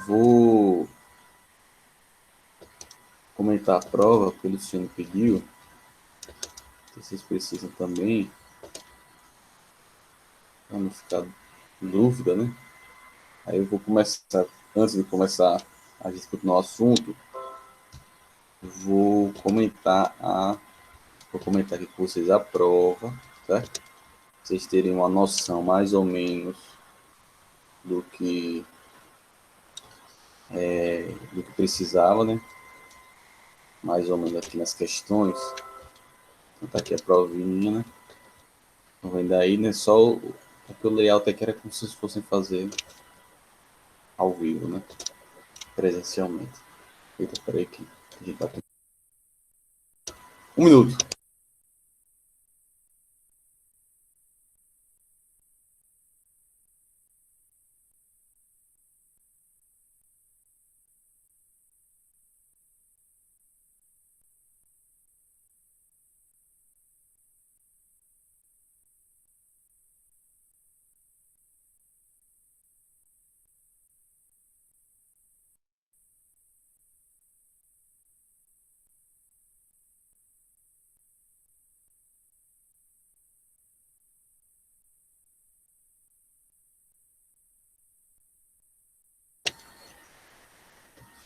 Vou comentar a prova que o Luciano pediu. Vocês precisam também, para não ficar dúvida, né? Aí eu vou começar, antes de começar a discutir no assunto, vou comentar aqui com vocês a prova, certo? Vocês terem uma noção mais ou menos do que precisava, né? Mais ou menos aqui nas questões. Então tá aqui a provinha, né? Não vem daí, né? Só o layout aqui era como se vocês fossem fazer ao vivo, né? Presencialmente. Eita, peraí que a gente tá com... Um minuto.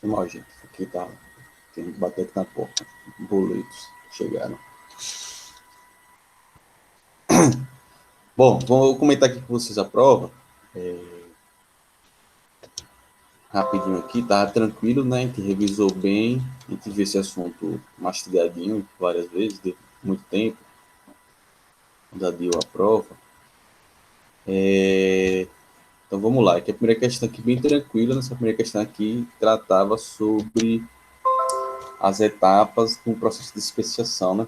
Mal, gente. Aqui tá. Tem que bater aqui na porta. Boletos chegaram. Bom, vou comentar aqui com vocês a prova. Rapidinho aqui, tá tranquilo, né? A gente revisou bem, a gente viu esse assunto mastigadinho várias vezes, de muito tempo, já deu a prova. Então vamos lá, aqui a primeira questão aqui bem tranquila, nessa primeira questão aqui tratava sobre as etapas do processo de especiação, né?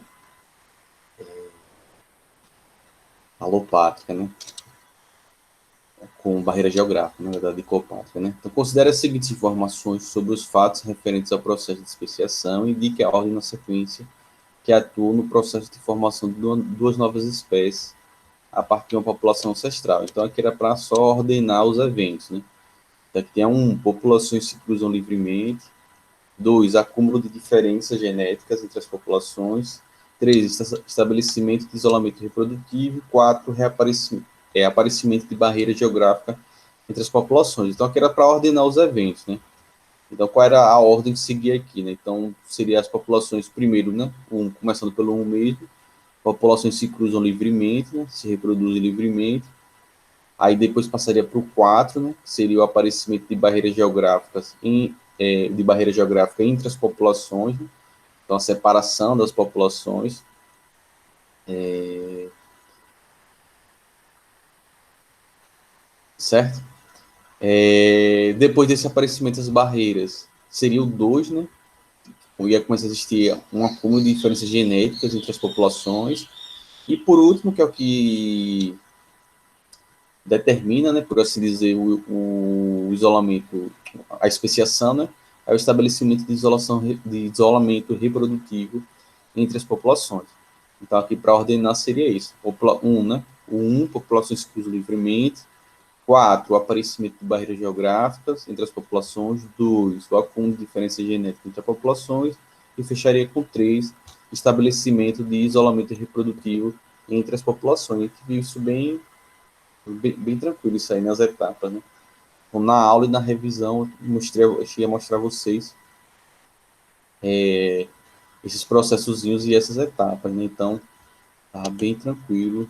Alopátrica, né? Com barreira geográfica, na verdade, dicopátrica, né? Então, considere as seguintes informações sobre os fatos referentes ao processo de especiação e indique a ordem na sequência que atua no processo de formação de duas novas espécies a partir de uma população ancestral. Então, aqui era para só ordenar os eventos, né? Então, aqui tem populações se cruzam livremente. 2, acúmulo de diferenças genéticas entre as populações. 3, estabelecimento de isolamento reprodutivo. 4, aparecimento de barreira geográfica entre as populações. Então, aqui era para ordenar os eventos, né? Então, qual era a ordem que seguia aqui, né? Então, seria as populações primeiro, né? Começando pelo 1 mesmo. Populações se cruzam livremente, né? Se reproduzem livremente. Aí depois passaria para o 4, né? Que seria o aparecimento de barreiras geográficas de barreira geográfica entre as populações, né? Então a separação das populações. Certo? Depois desse aparecimento das barreiras, seria o 2, né? Ia começar a existir um acúmulo de diferenças genéticas entre as populações. E por último, que é o que determina, né, por assim dizer, o isolamento, a especiação, né, é o estabelecimento de isolamento reprodutivo entre as populações. Então, aqui para ordenar seria isso. Né, populações exclusas livremente. 4, o aparecimento de barreiras geográficas entre as populações. 2, o acúmulo de diferença genética entre as populações. E fecharia com 3, estabelecimento de isolamento reprodutivo entre as populações. A gente viu isso bem tranquilo isso aí nas etapas, né? Então, na aula e na revisão, eu cheguei a mostrar a vocês esses processozinhos e essas etapas, né? Então, tá bem tranquilo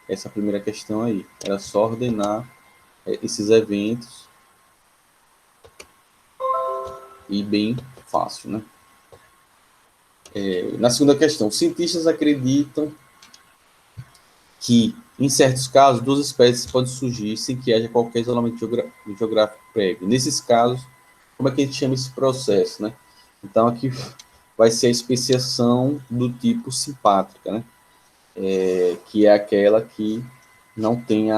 essa primeira questão aí. Era só ordenar esses eventos e bem fácil, né? Na segunda questão, os cientistas acreditam que, em certos casos, duas espécies podem surgir sem que haja qualquer isolamento geográfico prévio. Nesses casos, como é que a gente chama esse processo, né? Então, aqui vai ser a especiação do tipo simpátrica, né? Que é aquela que não tem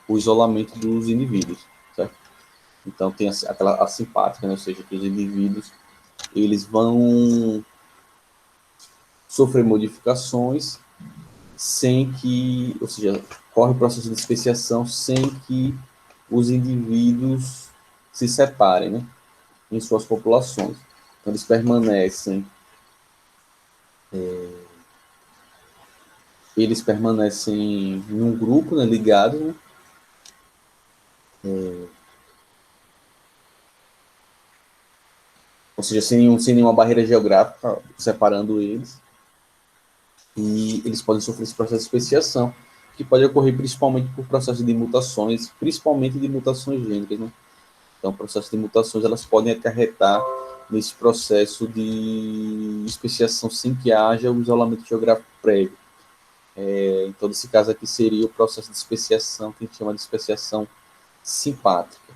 o isolamento dos indivíduos, certo? Então, tem aquela assimpática, né? Ou seja, que os indivíduos eles vão sofrer modificações sem que, ou seja, corre o processo de especiação sem que os indivíduos se separem, né, em suas populações. Então, eles permanecem em um grupo, né, ligados, né, ou seja, sem nenhuma barreira geográfica separando eles, e eles podem sofrer esse processo de especiação, que pode ocorrer principalmente por processos de mutações, principalmente de mutações gênicas, né? Então, processos de mutações, elas podem acarretar nesse processo de especiação sem que haja o isolamento geográfico prévio. Então, nesse caso aqui seria o processo de especiação, que a gente chama de especiação simpática.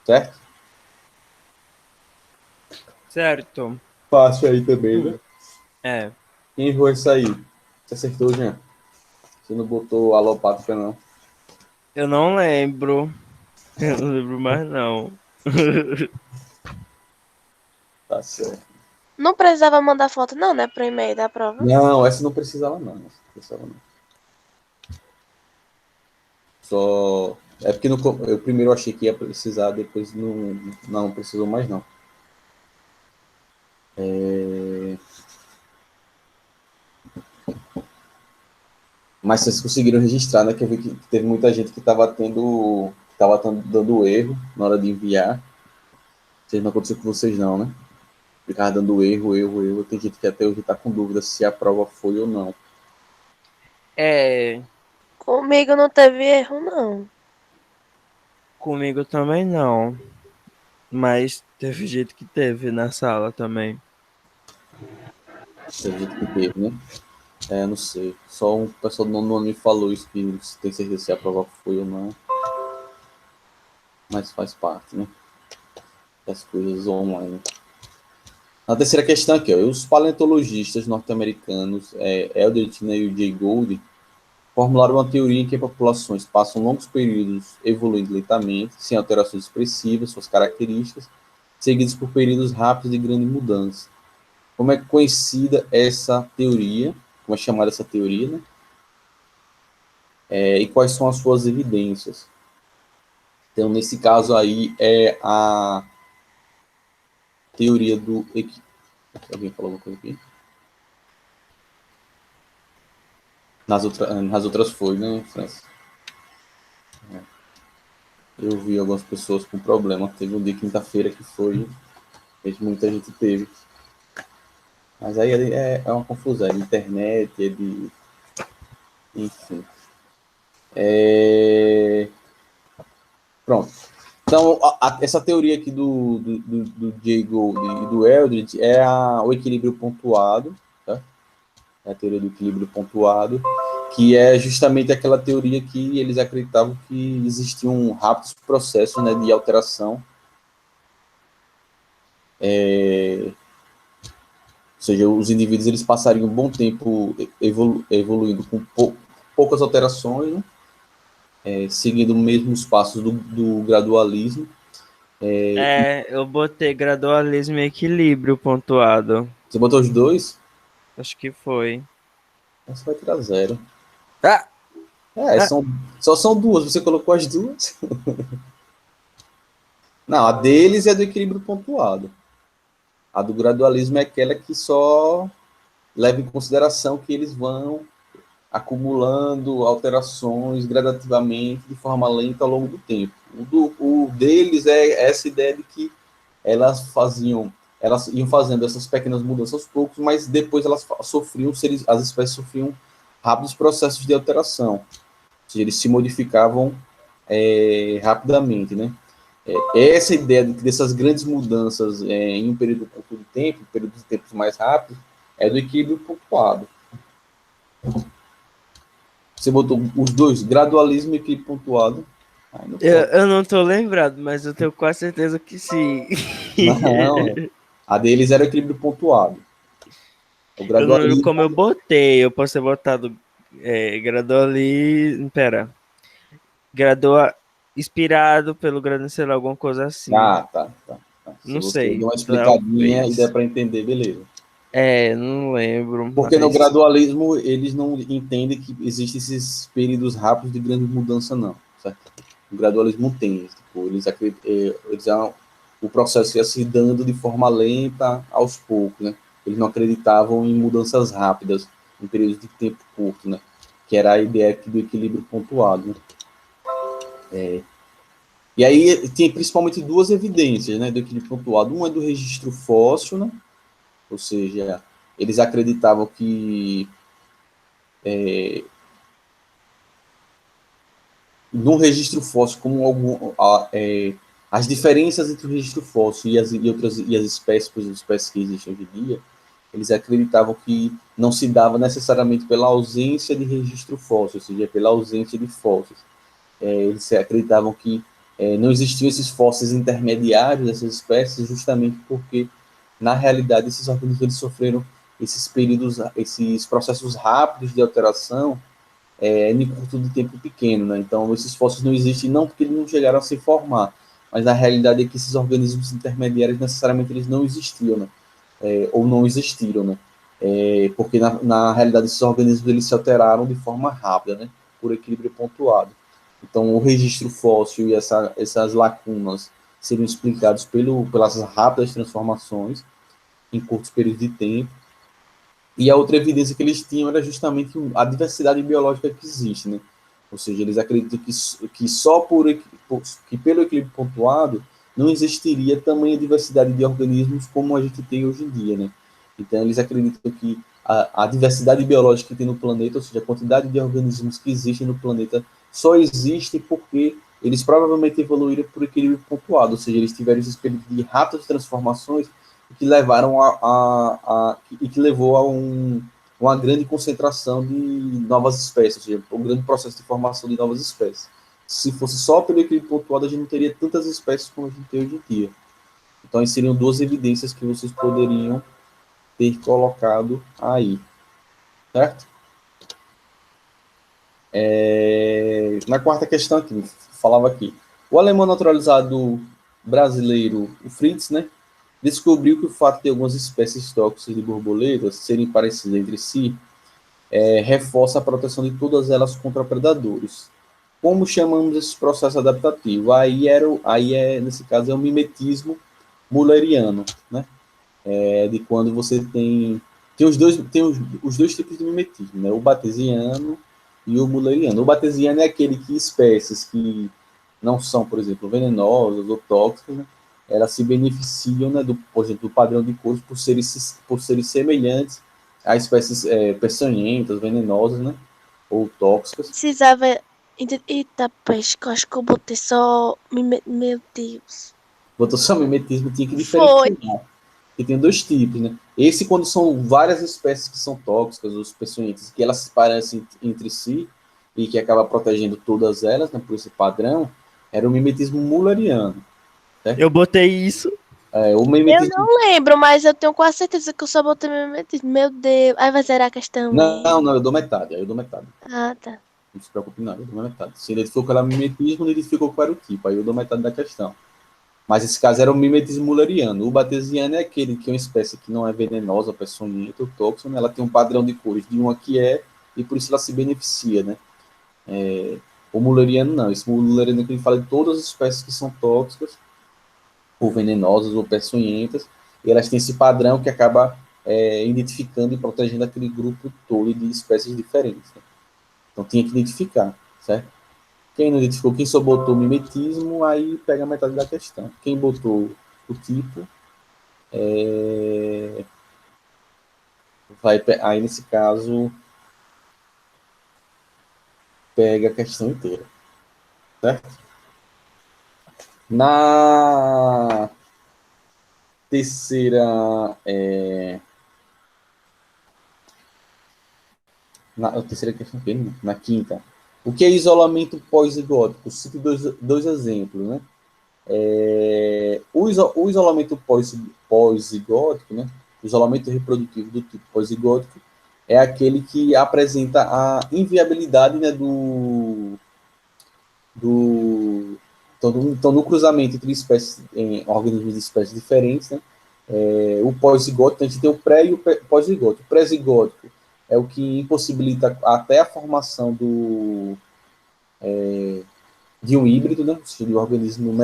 Certo? Certo. Fácil aí também, né? É. Quem errou isso aí? Você acertou, Jean? Você não botou alopática, não? Eu não lembro. Eu não lembro mais, não. Tá certo. Não precisava mandar foto, não, né? Pro e-mail da prova. Não, essa não precisava, não. Essa não precisava, não. Só. É porque eu primeiro achei que ia precisar, depois não precisou mais, não. Mas vocês conseguiram registrar, né? Que eu vi que teve muita gente que estava dando erro na hora de enviar. Vocês não aconteceu com vocês, não, né? Ficava dando erro. Tem gente que até hoje está com dúvida se a prova foi ou não. É. Comigo não teve erro, não. Comigo também não. Mas teve jeito que teve na sala também. Tem gente que teve, né? Não sei. Só um pessoal do nono ano me falou isso, que não tem certeza se a prova foi ou não. Mas faz parte, né? Das coisas online. A terceira questão aqui, ó, os paleontologistas norte-americanos Eldredge, né, e o Jay Gould formularam uma teoria em que populações passam longos períodos evoluindo lentamente, sem alterações expressivas, suas características, seguidos por períodos rápidos de grande mudança. Como é conhecida essa teoria? Como é chamada essa teoria, né? E quais são as suas evidências? Então, nesse caso aí, é a teoria do... Alguém falou alguma coisa aqui? Nas outras foi, né, França? Eu vi algumas pessoas com problema. Teve um dia, quinta-feira, que foi... Muita gente teve. Mas aí é uma confusão. É de internet, é de... Enfim. Pronto. Então, essa teoria aqui do Jay Gould e do Eldredge é o equilíbrio pontuado, tá? É a teoria do equilíbrio pontuado, que é justamente aquela teoria que eles acreditavam que existiam rápidos processos, né, de alteração, ou seja, os indivíduos eles passariam um bom tempo evoluindo com poucas alterações, né, seguindo mesmo os passos do gradualismo. Eu botei gradualismo e equilíbrio pontuado. Você botou os dois? Acho que foi. Você vai tirar 0. Ah! Só são duas, você colocou as duas. Não, a deles é do equilíbrio pontuado. A do gradualismo é aquela que só leva em consideração que eles vão acumulando alterações gradativamente de forma lenta ao longo do tempo. O deles é essa ideia de que elas iam fazendo essas pequenas mudanças aos poucos, mas depois elas as espécies sofriam rápidos processos de alteração. Ou seja, eles se modificavam rapidamente, né? Essa ideia dessas grandes mudanças em um período curto de tempo, períodos de tempos mais rápidos, é do equilíbrio pontuado. Você botou os dois, gradualismo e equilíbrio pontuado. Eu não tô lembrado, mas eu tenho quase certeza que sim. Não, a deles era o equilíbrio pontuado. Eu não lembro como eu botei. Eu posso ter botado gradualismo. Pera. Inspirado pelo grande, sei lá, alguma coisa assim. Tá. Não Se você sei. deu uma explicadinha Talvez. e der para entender, beleza. Não lembro. Porque no gradualismo eles não entendem que existem esses períodos rápidos de grande mudança, não. Certo? O gradualismo tem, tipo, o processo ia se dando de forma lenta aos poucos, né? Eles não acreditavam em mudanças rápidas, em períodos de tempo curto, né? Que era a ideia aqui do equilíbrio pontuado, né? E aí tem principalmente duas evidências, né, do equilíbrio pontuado. Uma é do registro fóssil, né? Ou seja, eles acreditavam que no registro fóssil, como as diferenças entre o registro fóssil e as espécies, por exemplo, espécies que existem hoje em dia, eles acreditavam que não se dava necessariamente pela ausência de registro fóssil, ou seja, pela ausência de fósseis. Eles acreditavam que não existiam esses fósseis intermediários dessas espécies, justamente porque, na realidade, esses organismos eles sofreram esses períodos, esses processos rápidos de alteração em curto de tempo pequeno, né? Então, esses fósseis não existem não porque eles não chegaram a se formar, mas na realidade é que esses organismos intermediários necessariamente eles não existiam, né? Ou não existiram, né? Porque na realidade esses organismos eles se alteraram de forma rápida, né? Por equilíbrio pontuado. Então, o registro fóssil e essas lacunas seriam explicados pelas rápidas transformações em curtos períodos de tempo. E a outra evidência que eles tinham era justamente a diversidade biológica que existe, né? Ou seja, eles acreditam que só que pelo equilíbrio pontuado não existiria tamanha diversidade de organismos como a gente tem hoje em dia, né? Então, eles acreditam que a diversidade biológica que tem no planeta, ou seja, a quantidade de organismos que existem no planeta, só existe porque eles provavelmente evoluíram por equilíbrio pontuado, ou seja, eles tiveram esse período de rápidas transformações que levaram e que levou a uma grande concentração de novas espécies, ou seja, um grande processo de formação de novas espécies. Se fosse só pelo equilíbrio pontuado, a gente não teria tantas espécies como a gente tem hoje em dia. Então, aí seriam duas evidências que vocês poderiam ter colocado aí, certo? Na quarta questão aqui, falava aqui, o alemão naturalizado brasileiro, o Fritz, né, descobriu que o fato de algumas espécies tóxicas de borboletas serem parecidas entre si reforça a proteção de todas elas contra predadores. Como chamamos esse processo adaptativo? Nesse caso, é o mimetismo mulleriano, né? De quando você tem os dois tipos de mimetismo, né? O batesiano e o mulleriano. O batesiano é aquele que espécies que não são, por exemplo, venenosas ou tóxicas, né? Elas se beneficiam, né, por exemplo, do padrão de cores por serem semelhantes a espécies peçonhentas, venenosas, né? Ou tóxicas. Precisava. Eita, peixe, que eu acho que eu botei só. Meu Deus. Botou só mimetismo, tinha que Foi. diferenciar. E tem dois tipos, né? Esse, quando são várias espécies que são tóxicas, os peçonhentas, que elas se parecem entre si e que acaba protegendo todas elas, né, por esse padrão, era o mimetismo mulleriano. Eu botei isso. O Eu mimetismo... não lembro, mas eu tenho quase certeza que eu só botei mimetismo. Meu Deus. Aí vai zerar a questão mesmo. Não, eu dou metade, aí eu dou metade. Ah, tá. Não se preocupe, não, eu dou metade. Se ele identificou que era mimetismo, ele identificou qual era o tipo, aí eu dou metade da questão. Mas esse caso era o mimetismo mulleriano. O batesiano é aquele que é uma espécie que não é venenosa, peçonhenta ou tóxica, né? Ela tem um padrão de cores de uma que é, e por isso ela se beneficia, né? O mulleriano não. Esse mulleriano é que ele fala de todas as espécies que são tóxicas, ou venenosas, ou peçonhentas, e elas têm esse padrão que acaba identificando e protegendo aquele grupo todo de espécies diferentes, né? Então tinha que identificar, certo? Quem não identificou, quem só botou mimetismo, aí pega a metade da questão. Quem botou o tipo, aí nesse caso, pega a questão inteira. Certo? Na terceira. Na terceira questão, na quinta. O que é isolamento pós-zigótico? Cito dois exemplos, né? O isolamento pós-zigótico, né? O isolamento reprodutivo do tipo pós-zigótico é aquele que apresenta a inviabilidade, né, então, no cruzamento entre organismos de espécies diferentes, né, o pós-zigótico, a gente tem o pré e o pós-zigótico. O pré-zigótico é o que impossibilita até a formação do de um híbrido, né? Ou seja, de um organismo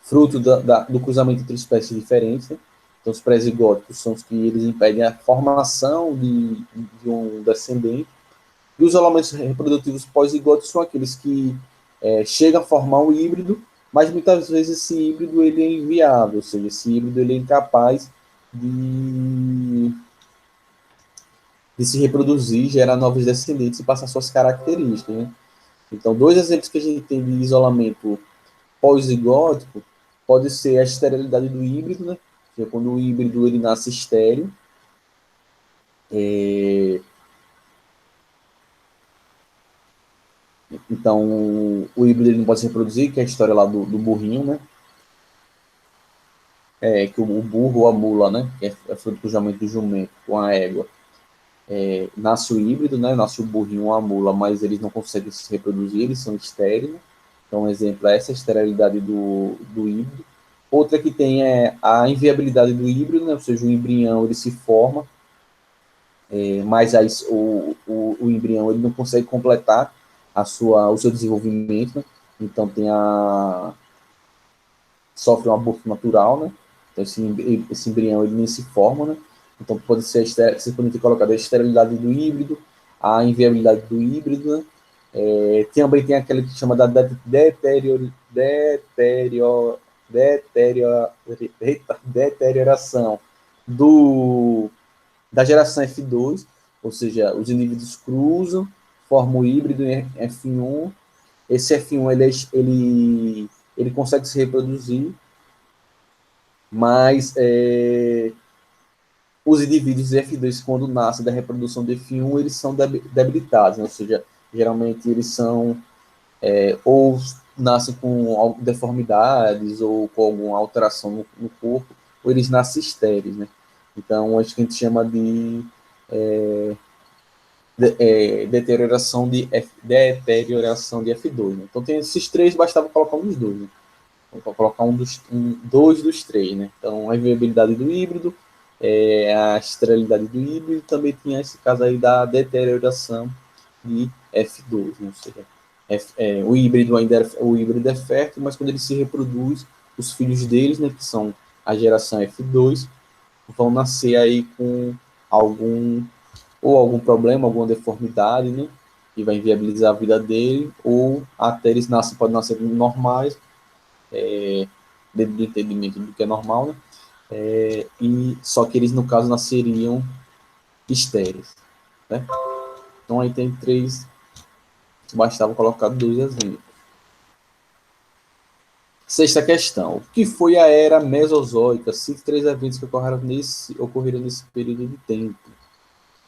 fruto do cruzamento entre espécies diferentes, né? Então, os pré-zigóticos são os que eles impedem a formação de um descendente. E os elementos reprodutivos pós-zigóticos são aqueles que chegam a formar um híbrido, mas muitas vezes esse híbrido ele é inviável, ou seja, esse híbrido ele é incapaz de se reproduzir, gerar novos descendentes e passar suas características. Né? Então, dois exemplos que a gente tem de isolamento pós-zigótico pode ser a esterilidade do híbrido, né? Que é quando o híbrido ele nasce estéril. Então, o híbrido ele não pode se reproduzir, que é a história lá do burrinho, né? Que o burro ou a mula, né? Que é fruto do cruzamento do jumento com a égua. Nasce o híbrido, né? Nasce o burrinho ou a mula, mas eles não conseguem se reproduzir, eles são estéreis. Então, um exemplo é essa esterilidade do híbrido. Outra que tem é a inviabilidade do híbrido, né? Ou seja, o embrião ele se forma, mas aí o embrião ele não consegue completar o seu desenvolvimento, né? Então sofre um aborto natural, né? Então esse embrião ele nem se forma, né? Então vocês podem ter colocado a esterilidade do híbrido, a inviabilidade do híbrido, né? Também tem aquele que chama da deterioração da geração F2, ou seja, os indivíduos cruzam, formam o híbrido em F1. Esse F1 ele consegue se reproduzir, mas os indivíduos de F2, quando nascem da reprodução de F1, eles são debilitados, né? Ou seja, geralmente eles são ou nascem com deformidades ou com alguma alteração no corpo, ou eles nascem estéreis, né? Então, acho que a gente chama de deterioração de F2. Né? Então, tem esses três, bastava colocar um dos dois. Né? Então, colocar dois dos três. Né? Então, a inviabilidade do híbrido, a esterilidade do híbrido, também tinha esse caso aí da deterioração de F2. Né? Ou seja, o híbrido o híbrido é fértil, mas quando ele se reproduz, os filhos deles, né, que são a geração F2, vão nascer aí com algum problema, alguma deformidade, né? Que vai inviabilizar a vida dele, ou até eles podem nascer normais, dentro do entendimento do que é normal, né? Só que eles, no caso, nasceriam estéreis, né? Então aí tem três, bastava colocar dois exemplos. Sexta questão. O que foi a era Mesozoica? Cite três eventos que ocorreram nesse período de tempo.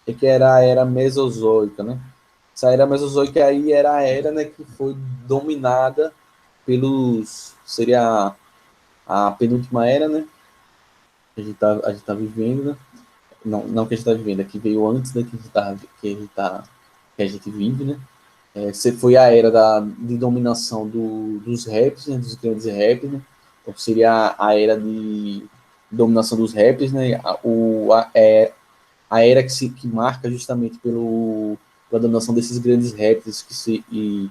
E que era a era Mesozoica, né? Essa era Mesozoica aí era a era, né, que foi dominada seria a penúltima era, né? Que a gente tá vivendo, né? Não que a gente tá vivendo, é que veio antes, né? Que a gente vive, né? Foi a era de dominação dos raps, né, dos grandes raps, né? Então seria a era de dominação dos raps, né? A era que marca justamente pela dominação desses grandes raps e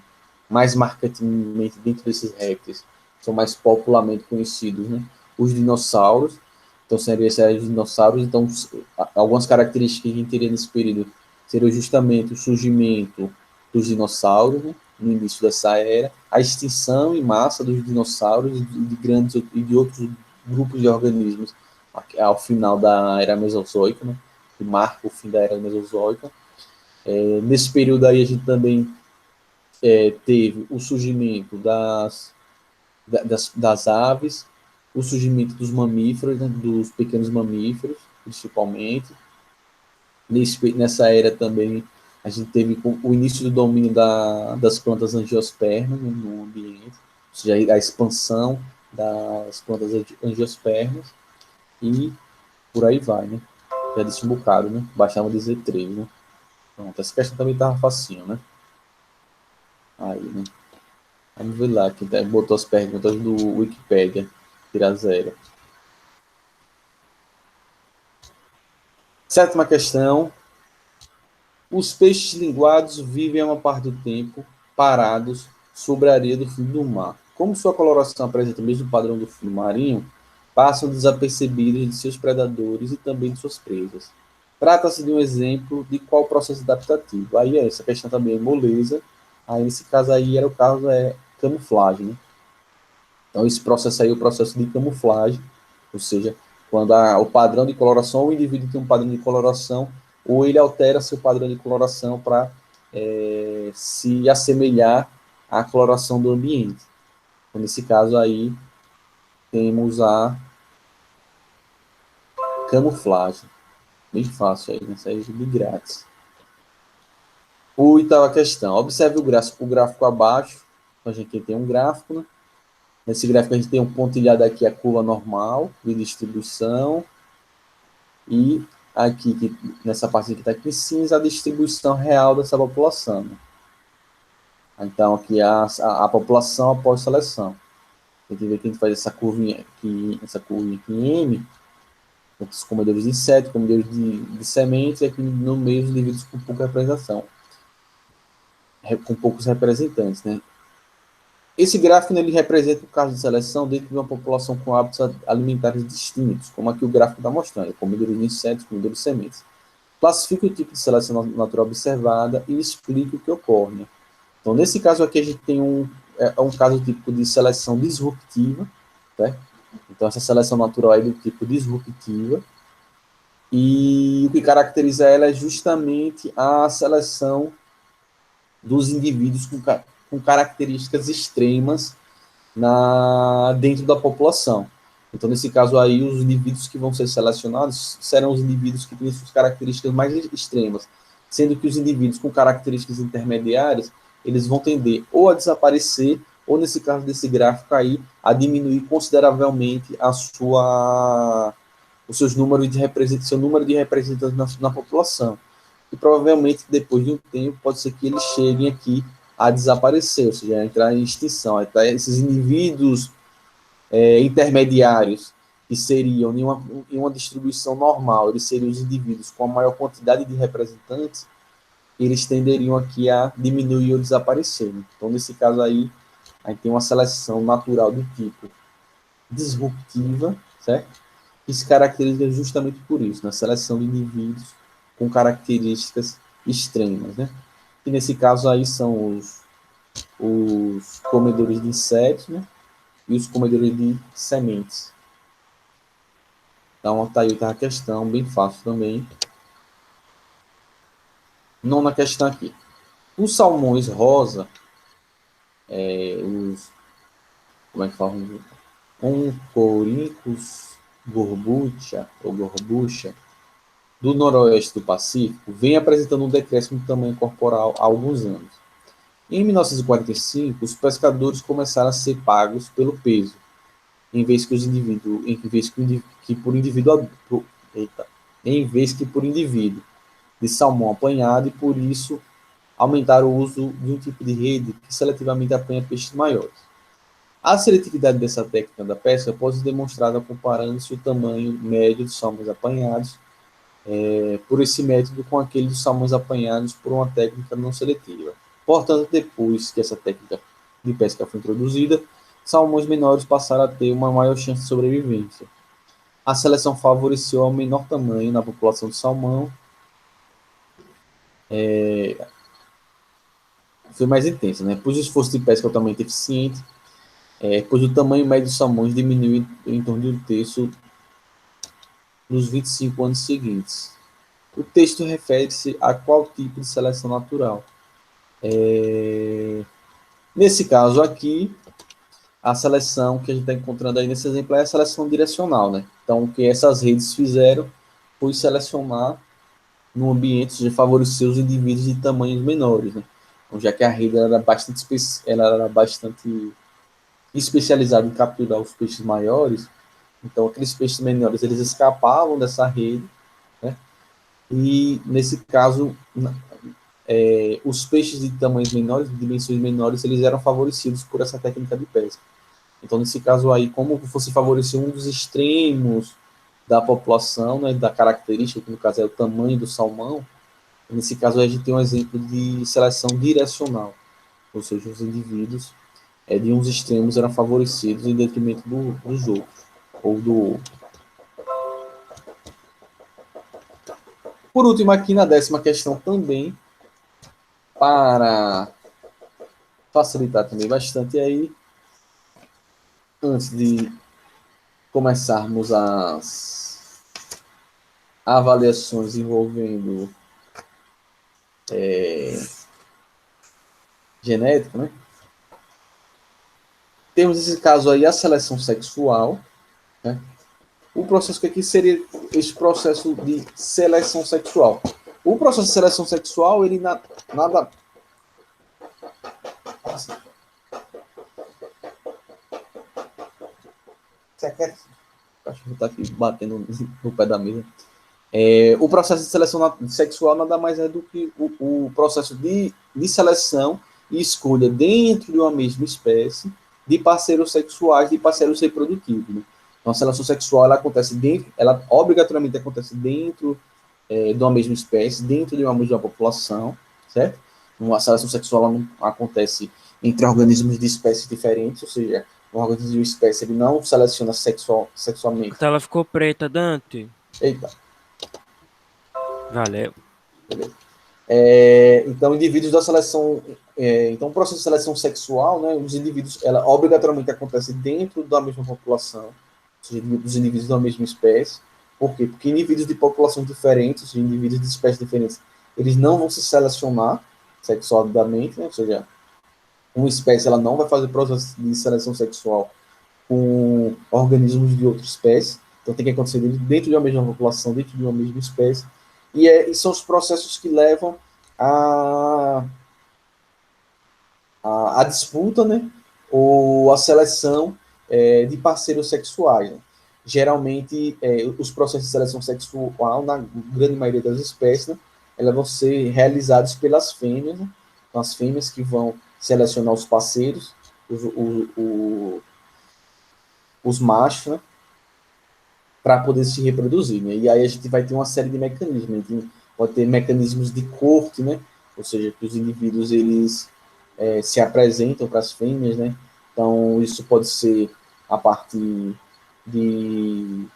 mais marketingmente dentro desses raps são mais popularmente conhecidos, né? Os dinossauros, então seria essa era dos dinossauros, então algumas características que a gente teria nesse período seriam justamente o surgimento dos dinossauros, né? No início dessa era, a extinção em massa dos dinossauros e de outros grupos de organismos ao final da era Mesozoica, né? Que marca o fim da era Mesozoica. Nesse período aí a gente também teve o surgimento das aves, o surgimento dos mamíferos, né, dos pequenos mamíferos, principalmente. Nessa era também a gente teve o início do domínio das plantas angiospermas, né, no ambiente, ou seja, a expansão das plantas angiospermas e por aí vai, né? Já disse um bocado, né? Bastava dizer três, né? Pronto, essa questão também estava facinho, né? Aí, né? Vamos ver lá, quem botou as perguntas do Wikipedia, tirar zero. Sétima questão. Os peixes linguados vivem a uma parte do tempo parados sobre a areia do fundo do mar. Como sua coloração apresenta o mesmo padrão do fundo marinho, passam desapercebidos de seus predadores e também de suas presas. Trata-se de um exemplo de qual processo adaptativo. Aí essa questão também é moleza. Aí nesse caso aí era o caso camuflagem, né? Então esse processo aí é o processo de camuflagem, ou seja, quando o padrão de coloração, o indivíduo tem um padrão de coloração, ou ele altera seu padrão de coloração para se assemelhar à coloração do ambiente. Então, nesse caso aí, temos a camuflagem. Bem fácil aí, nessa aí de grátis. Oitava questão. Observe o gráfico abaixo. A gente tem um gráfico, né? Nesse gráfico a gente tem um pontilhado aqui, a curva normal de distribuição. E aqui, nessa parte que está aqui em cinza, a distribuição real dessa população. Né? Então, aqui a população após seleção. A gente vê que a gente faz essa curvinha aqui em M, os comedores de insetos, comedores de sementes, e aqui no meio os indivíduos com pouca representação, com poucos representantes, né? Esse gráfico ele representa o caso de seleção dentro de uma população com hábitos alimentares distintos, como aqui o gráfico está mostrando, comedores de insetos, comedores de sementes. Classifica o tipo de seleção natural observada e explica o que ocorre. Né? Então, nesse caso aqui, a gente tem um caso típico de seleção disruptiva, né? Então, essa seleção natural é do tipo disruptiva, e o que caracteriza ela é justamente a seleção dos indivíduos com características extremas dentro da população. Então, nesse caso aí, os indivíduos que vão ser selecionados serão os indivíduos que têm suas características mais extremas, sendo que os indivíduos com características intermediárias, eles vão tender ou a desaparecer, ou nesse caso desse gráfico aí, a diminuir consideravelmente seu número de representantes na população. E provavelmente, depois de um tempo, pode ser que eles cheguem aqui a desaparecer, ou seja, a entrar em extinção. Esses indivíduos intermediários, que seriam em uma distribuição normal, eles seriam os indivíduos com a maior quantidade de representantes, eles tenderiam aqui a diminuir ou desaparecer. Né? Então, nesse caso aí, a gente tem uma seleção natural do tipo disruptiva, certo? Que se caracteriza justamente por isso, na seleção de indivíduos com características extremas, né? E nesse caso aí são os comedores de insetos, né? E os comedores de sementes. Então, tá aí outra questão, bem fácil também. Nona questão aqui. Os salmões rosa, como é que fala? Oncorhynchus gorbucha, ou gorbucha, do noroeste do Pacífico, vem apresentando um decréscimo de tamanho corporal há alguns anos. Em 1945, os pescadores começaram a ser pagos pelo peso, em vez que por indivíduo de salmão apanhado, e por isso aumentaram o uso de um tipo de rede que seletivamente apanha peixes maiores. A seletividade dessa técnica da pesca pode ser demonstrada comparando-se o tamanho médio dos salmões apanhados por esse método com aquele dos salmões apanhados por uma técnica não seletiva. Portanto, depois que essa técnica de pesca foi introduzida, salmões menores passaram a ter uma maior chance de sobrevivência. A seleção favoreceu ao menor tamanho na população de salmão. Foi mais intensa, né? Pois o esforço de pesca é altamente eficiente, pois o tamanho médio dos salmões diminuiu em torno de um terço nos 25 anos seguintes. O texto refere-se a qual tipo de seleção natural? Nesse caso aqui, a seleção que a gente está encontrando aí nesse exemplo é a seleção direcional, né? Então, o que essas redes fizeram foi selecionar no ambiente, ou seja, favorecer os indivíduos de tamanhos menores, né? Então, já que a rede era bastante especializada em capturar os peixes maiores, então aqueles peixes menores eles escapavam dessa rede, né? E nesse caso os peixes de tamanhos menores, de dimensões menores, eles eram favorecidos por essa técnica de pesca. Então, nesse caso aí, como fosse favorecer um dos extremos da população, né, da característica, que no caso é o tamanho do salmão, nesse caso aí a gente tem um exemplo de seleção direcional. ou seja, os indivíduos de uns extremos eram favorecidos em detrimento dos outros, ou do outro. Por último, aqui na 10ª questão também, para facilitar também bastante, aí, antes de começarmos as avaliações envolvendo genética, né? Temos esse caso aí, a seleção sexual, né? O processo que aqui seria esse processo de seleção sexual. O processo de seleção sexual, ele nada... Você quer... O cachorro está aqui batendo no pé da mesa. O processo de seleção sexual nada mais é do que o processo de seleção e escolha dentro de uma mesma espécie de parceiros sexuais, de parceiros reprodutivos. Né? Então, a seleção sexual ela acontece dentro, ela obrigatoriamente acontece dentro de uma mesma espécie, dentro de uma mesma população, certo? A seleção sexual não acontece entre organismos de espécies diferentes, ou seja, um organismo de uma espécie ele não seleciona A sexualmente. tela ficou preta, Dante. Eita. Valeu. Beleza. Então, indivíduos da seleção. Então, o processo de seleção sexual, né, os indivíduos, ela obrigatoriamente acontece dentro da mesma população, ou seja, dos indivíduos da mesma espécie. Por quê? Porque indivíduos de populações diferentes, ou seja, indivíduos de espécies diferentes, eles não vão se selecionar sexualmente, né, ou seja, uma espécie ela não vai fazer processo de seleção sexual com organismos de outra espécie. Então, tem que acontecer dentro de uma mesma população, dentro de uma mesma espécie. E são os processos que levam a disputa, né, ou a seleção de parceiros sexuais. Né? Geralmente, os processos de seleção sexual, na grande maioria das espécies, né, elas vão ser realizados pelas fêmeas. Né? Então, as fêmeas que vão selecionar os parceiros, os machos, né, para poder se reproduzir. Né? E aí a gente vai ter uma série de mecanismos. Pode ter mecanismos de corte, né? Ou seja, que os indivíduos eles se apresentam para as fêmeas, né? Então, isso pode ser a partir de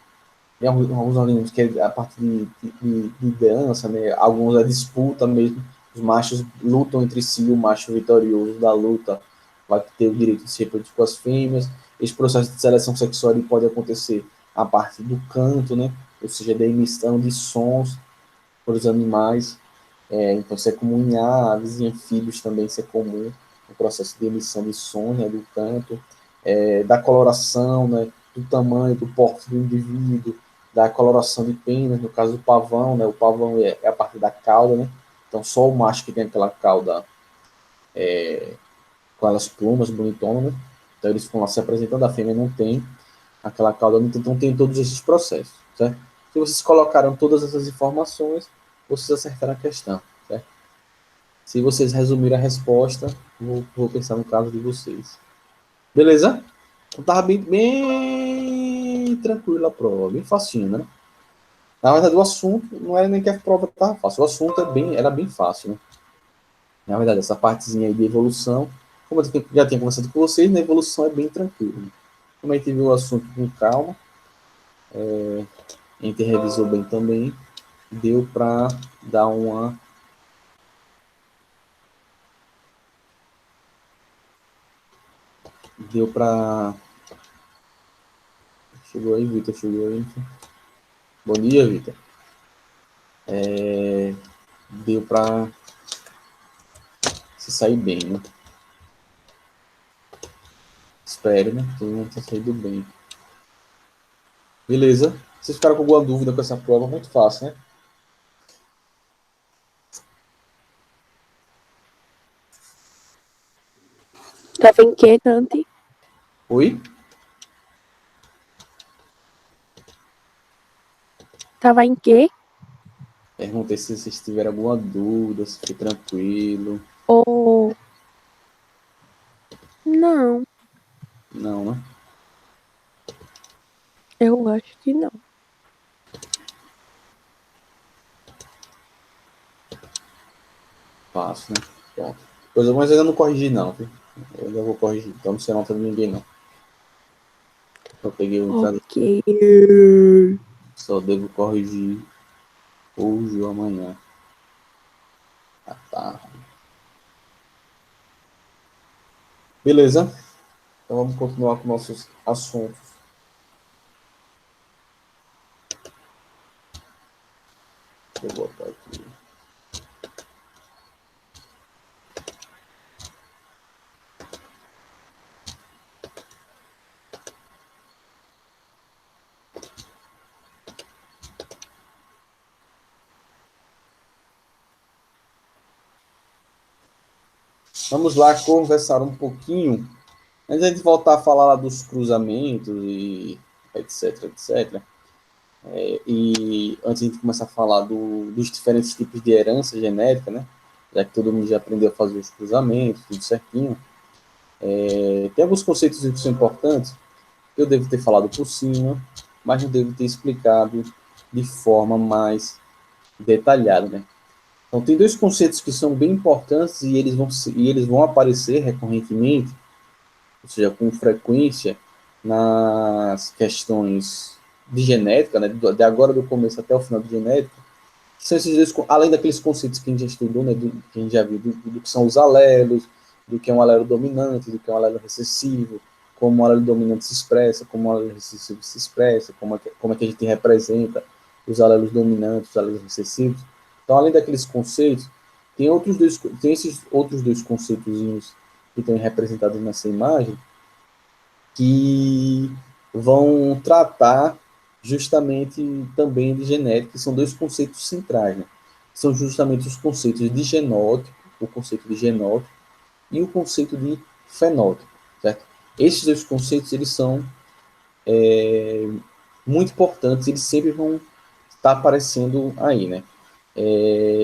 alguns organismos que é a partir de dança, né? Alguns a disputa mesmo. Os machos lutam entre si, o macho vitorioso da luta vai ter o direito de se reproduzir com as fêmeas. Esse processo de seleção sexual pode acontecer a partir do canto, né? Ou seja, da emissão de sons por os animais. Então, isso é comum em aves e anfíbios também, isso é comum, o processo de emissão de som, né, do canto, da coloração, né, do tamanho, do porte do indivíduo, da coloração de penas, no caso do pavão, né, o pavão é a parte da cauda, né, então só o macho que tem aquela cauda com aquelas plumas bonitonas, né, então eles ficam lá se apresentando, a fêmea não tem aquela cauda, então tem todos esses processos, certo? Se vocês colocaram todas essas informações, vocês acertaram a questão, certo? Se vocês resumirem a resposta, vou pensar no caso de vocês. Beleza? Então tava bem tranquilo a prova, bem facinho, né? Na verdade, o assunto não era nem que a prova estava fácil, o assunto era bem fácil, né? Na verdade, essa partezinha aí de evolução, como eu já tinha conversado com vocês, na evolução é bem tranquilo. Né? Como a gente viu o assunto com calma, a gente revisou bem também, deu para dar uma. Deu para. Chegou aí, Vitor, chegou aí. Bom dia, Vitor. Deu para se sair bem, né? Espero, né? Todo mundo tá saindo bem. Beleza? Vocês ficaram com alguma dúvida com essa prova? Muito fácil, né? Tava inquietante. Oi? Tava em quê? Perguntei se vocês tiveram alguma dúvida, se foi tranquilo. Ou. Não, Não, né? eu acho que não. Fácil, né? Pronto. Coisa, mas eu ainda não corrigi, não, viu? Eu ainda vou corrigir, então não sei nota de ninguém, não. Eu peguei o tradutor, Ok. só devo corrigir hoje ou amanhã. Ah, tá. Beleza? Então vamos continuar com nossos assuntos. Deixa eu botar aqui. Vamos lá conversar um pouquinho, antes de a gente voltar a falar lá dos cruzamentos e etc, etc. E antes de a gente começar a falar dos diferentes tipos de herança genética, né? Já que todo mundo já aprendeu a fazer os cruzamentos, tudo certinho. Tem alguns conceitos que são importantes, que eu devo ter falado por cima, mas eu devo ter explicado de forma mais detalhada, né? Então, tem dois conceitos que são bem importantes e eles vão aparecer recorrentemente, ou seja, com frequência, nas questões de genética, né, de agora do começo até o final de genética, que são esses dois, além daqueles conceitos que a gente já estudou, né, que a gente já viu, do que são os alelos, do que é um alelo dominante, do que é um alelo recessivo, como o alelo dominante se expressa, como o alelo recessivo se expressa, como é que a gente representa os alelos dominantes, os alelos recessivos. Então, além daqueles conceitos, tem esses outros dois conceitos que estão representados nessa imagem, que vão tratar justamente também de genética, que são dois conceitos centrais, né? São justamente os conceitos de genótipo, o conceito de genótipo e o conceito de fenótipo, certo? Esses dois conceitos, eles são muito importantes, eles sempre vão estar aparecendo aí, né?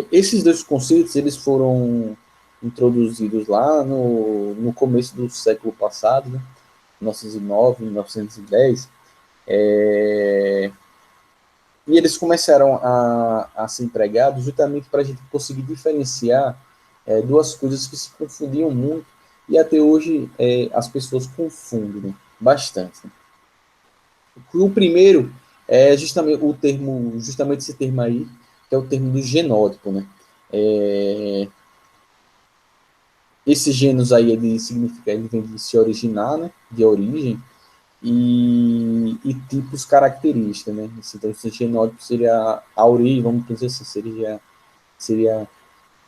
Esses dois conceitos, eles foram introduzidos lá no começo do século passado, né? 1909, 1910, e eles começaram a ser empregados justamente para a gente conseguir diferenciar duas coisas que se confundiam muito e até hoje as pessoas confundem, né, bastante. Né? O primeiro é justamente o termo, justamente esse termo aí, que é o termo do genótipo, né? Esse gênus aí ele significa, ele vem de se originar, né? De origem, e tipos características, né? Então, esse genótipo seria a origem, vamos dizer assim, seria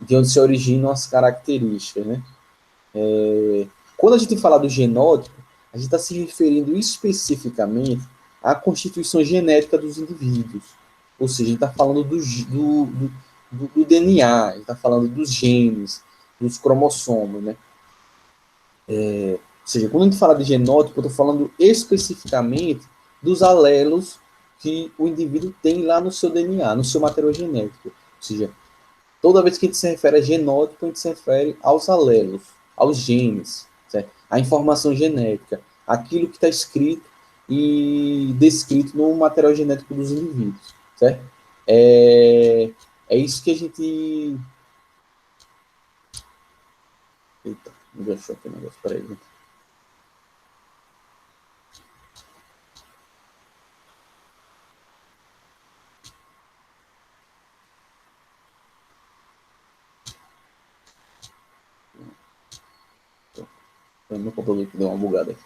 de onde se originam as características, né? Quando a gente fala do genótipo, a gente está se referindo especificamente à constituição genética dos indivíduos. Ou seja, a gente está falando do DNA, a gente está falando dos genes, dos cromossomos, né? Ou seja, quando a gente fala de genótipo, eu estou falando especificamente dos alelos que o indivíduo tem lá no seu DNA, no seu material genético. Ou seja, toda vez que a gente se refere a genótipo, a gente se refere aos alelos, aos genes, certo? A informação genética, aquilo que está escrito e descrito no material genético dos indivíduos, certo? É isso que a gente... Eita, me deixou aqui o negócio, peraí, gente. Meu computador que deu uma bugada aqui.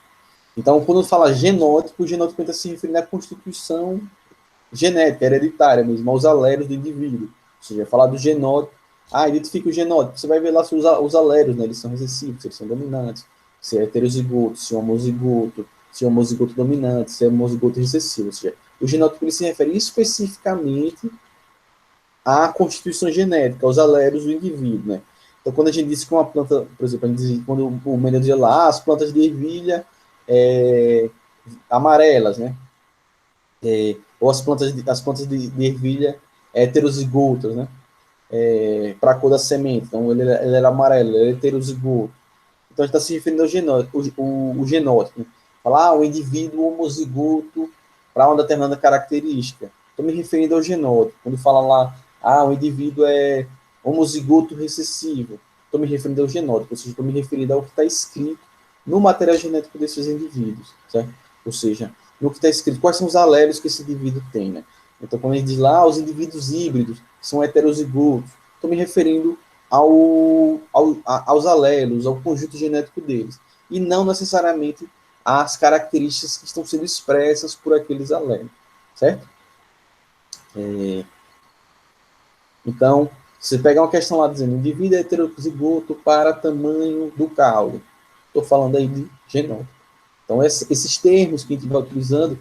Então, quando fala genótipo, o genótipo está se referindo à constituição genética, hereditária mesmo, aos alelos do indivíduo. Ou seja, falar do genótipo, identifica o genótipo, você vai ver lá se os alelos, né, eles são recessivos, se eles são dominantes, se é heterozigoto, se é homozigoto dominante, se é homozigoto recessivo. Ou seja, o genótipo ele se refere especificamente à constituição genética, aos alelos do indivíduo, né? Então, quando a gente diz que uma planta, por exemplo, a gente diz, quando o Mendel dizia lá, as plantas de ervilha amarelas, né? Ou as plantas de ervilha heterozigotas, né? Para a cor da semente. Então, ele era amarelo, ele era heterozigoto. Então, a gente está se referindo ao genótipo, o genótipo. Né? Falar, o indivíduo homozigoto para uma determinada característica. Estou me referindo ao genótipo. Quando fala lá, o indivíduo é homozigoto recessivo. estou me referindo ao genótipo, ou seja, estou me referindo ao que está escrito no material genético desses indivíduos, certo? Ou seja, no que está escrito, quais são os alélos que esse indivíduo tem, né? Então, quando a gente diz lá, os indivíduos híbridos são heterozigotos, estou me referindo aos alelos, ao conjunto genético deles, e não necessariamente às características que estão sendo expressas por aqueles alelos, certo? Então, você pegar uma questão lá dizendo indivíduo heterozigoto para tamanho do caule, estou falando aí de genótipo. Então, esses termos que a gente vai utilizando,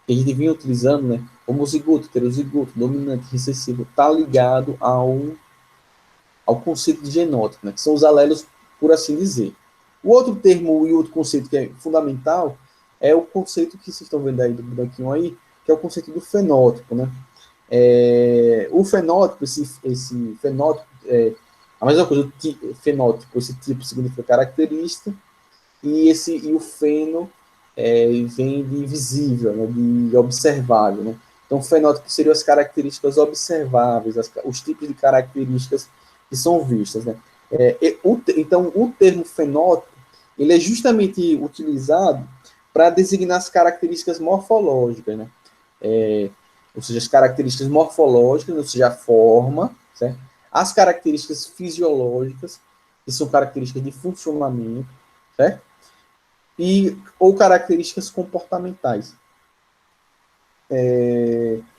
que a gente vinha utilizando, né, homozigoto, heterozigoto, dominante, recessivo, está ligado ao conceito de genótipo, né, que são os alelos, por assim dizer. O outro termo e outro conceito que é fundamental é o conceito que vocês estão vendo aí do bonequinho aí, que é o conceito do fenótipo, né? O fenótipo, esse fenótipo, a mesma coisa, fenótipo, esse tipo significa característica, e o feno vem de visível, né, de observável, né? Então, o fenótipo seriam as características observáveis, os tipos de características que são vistas, né? Então, o termo fenótipo, ele é justamente utilizado para designar as características morfológicas, né? Ou seja, as características morfológicas, ou seja, a forma, certo? As características fisiológicas, que são características de funcionamento, certo? Ou características comportamentais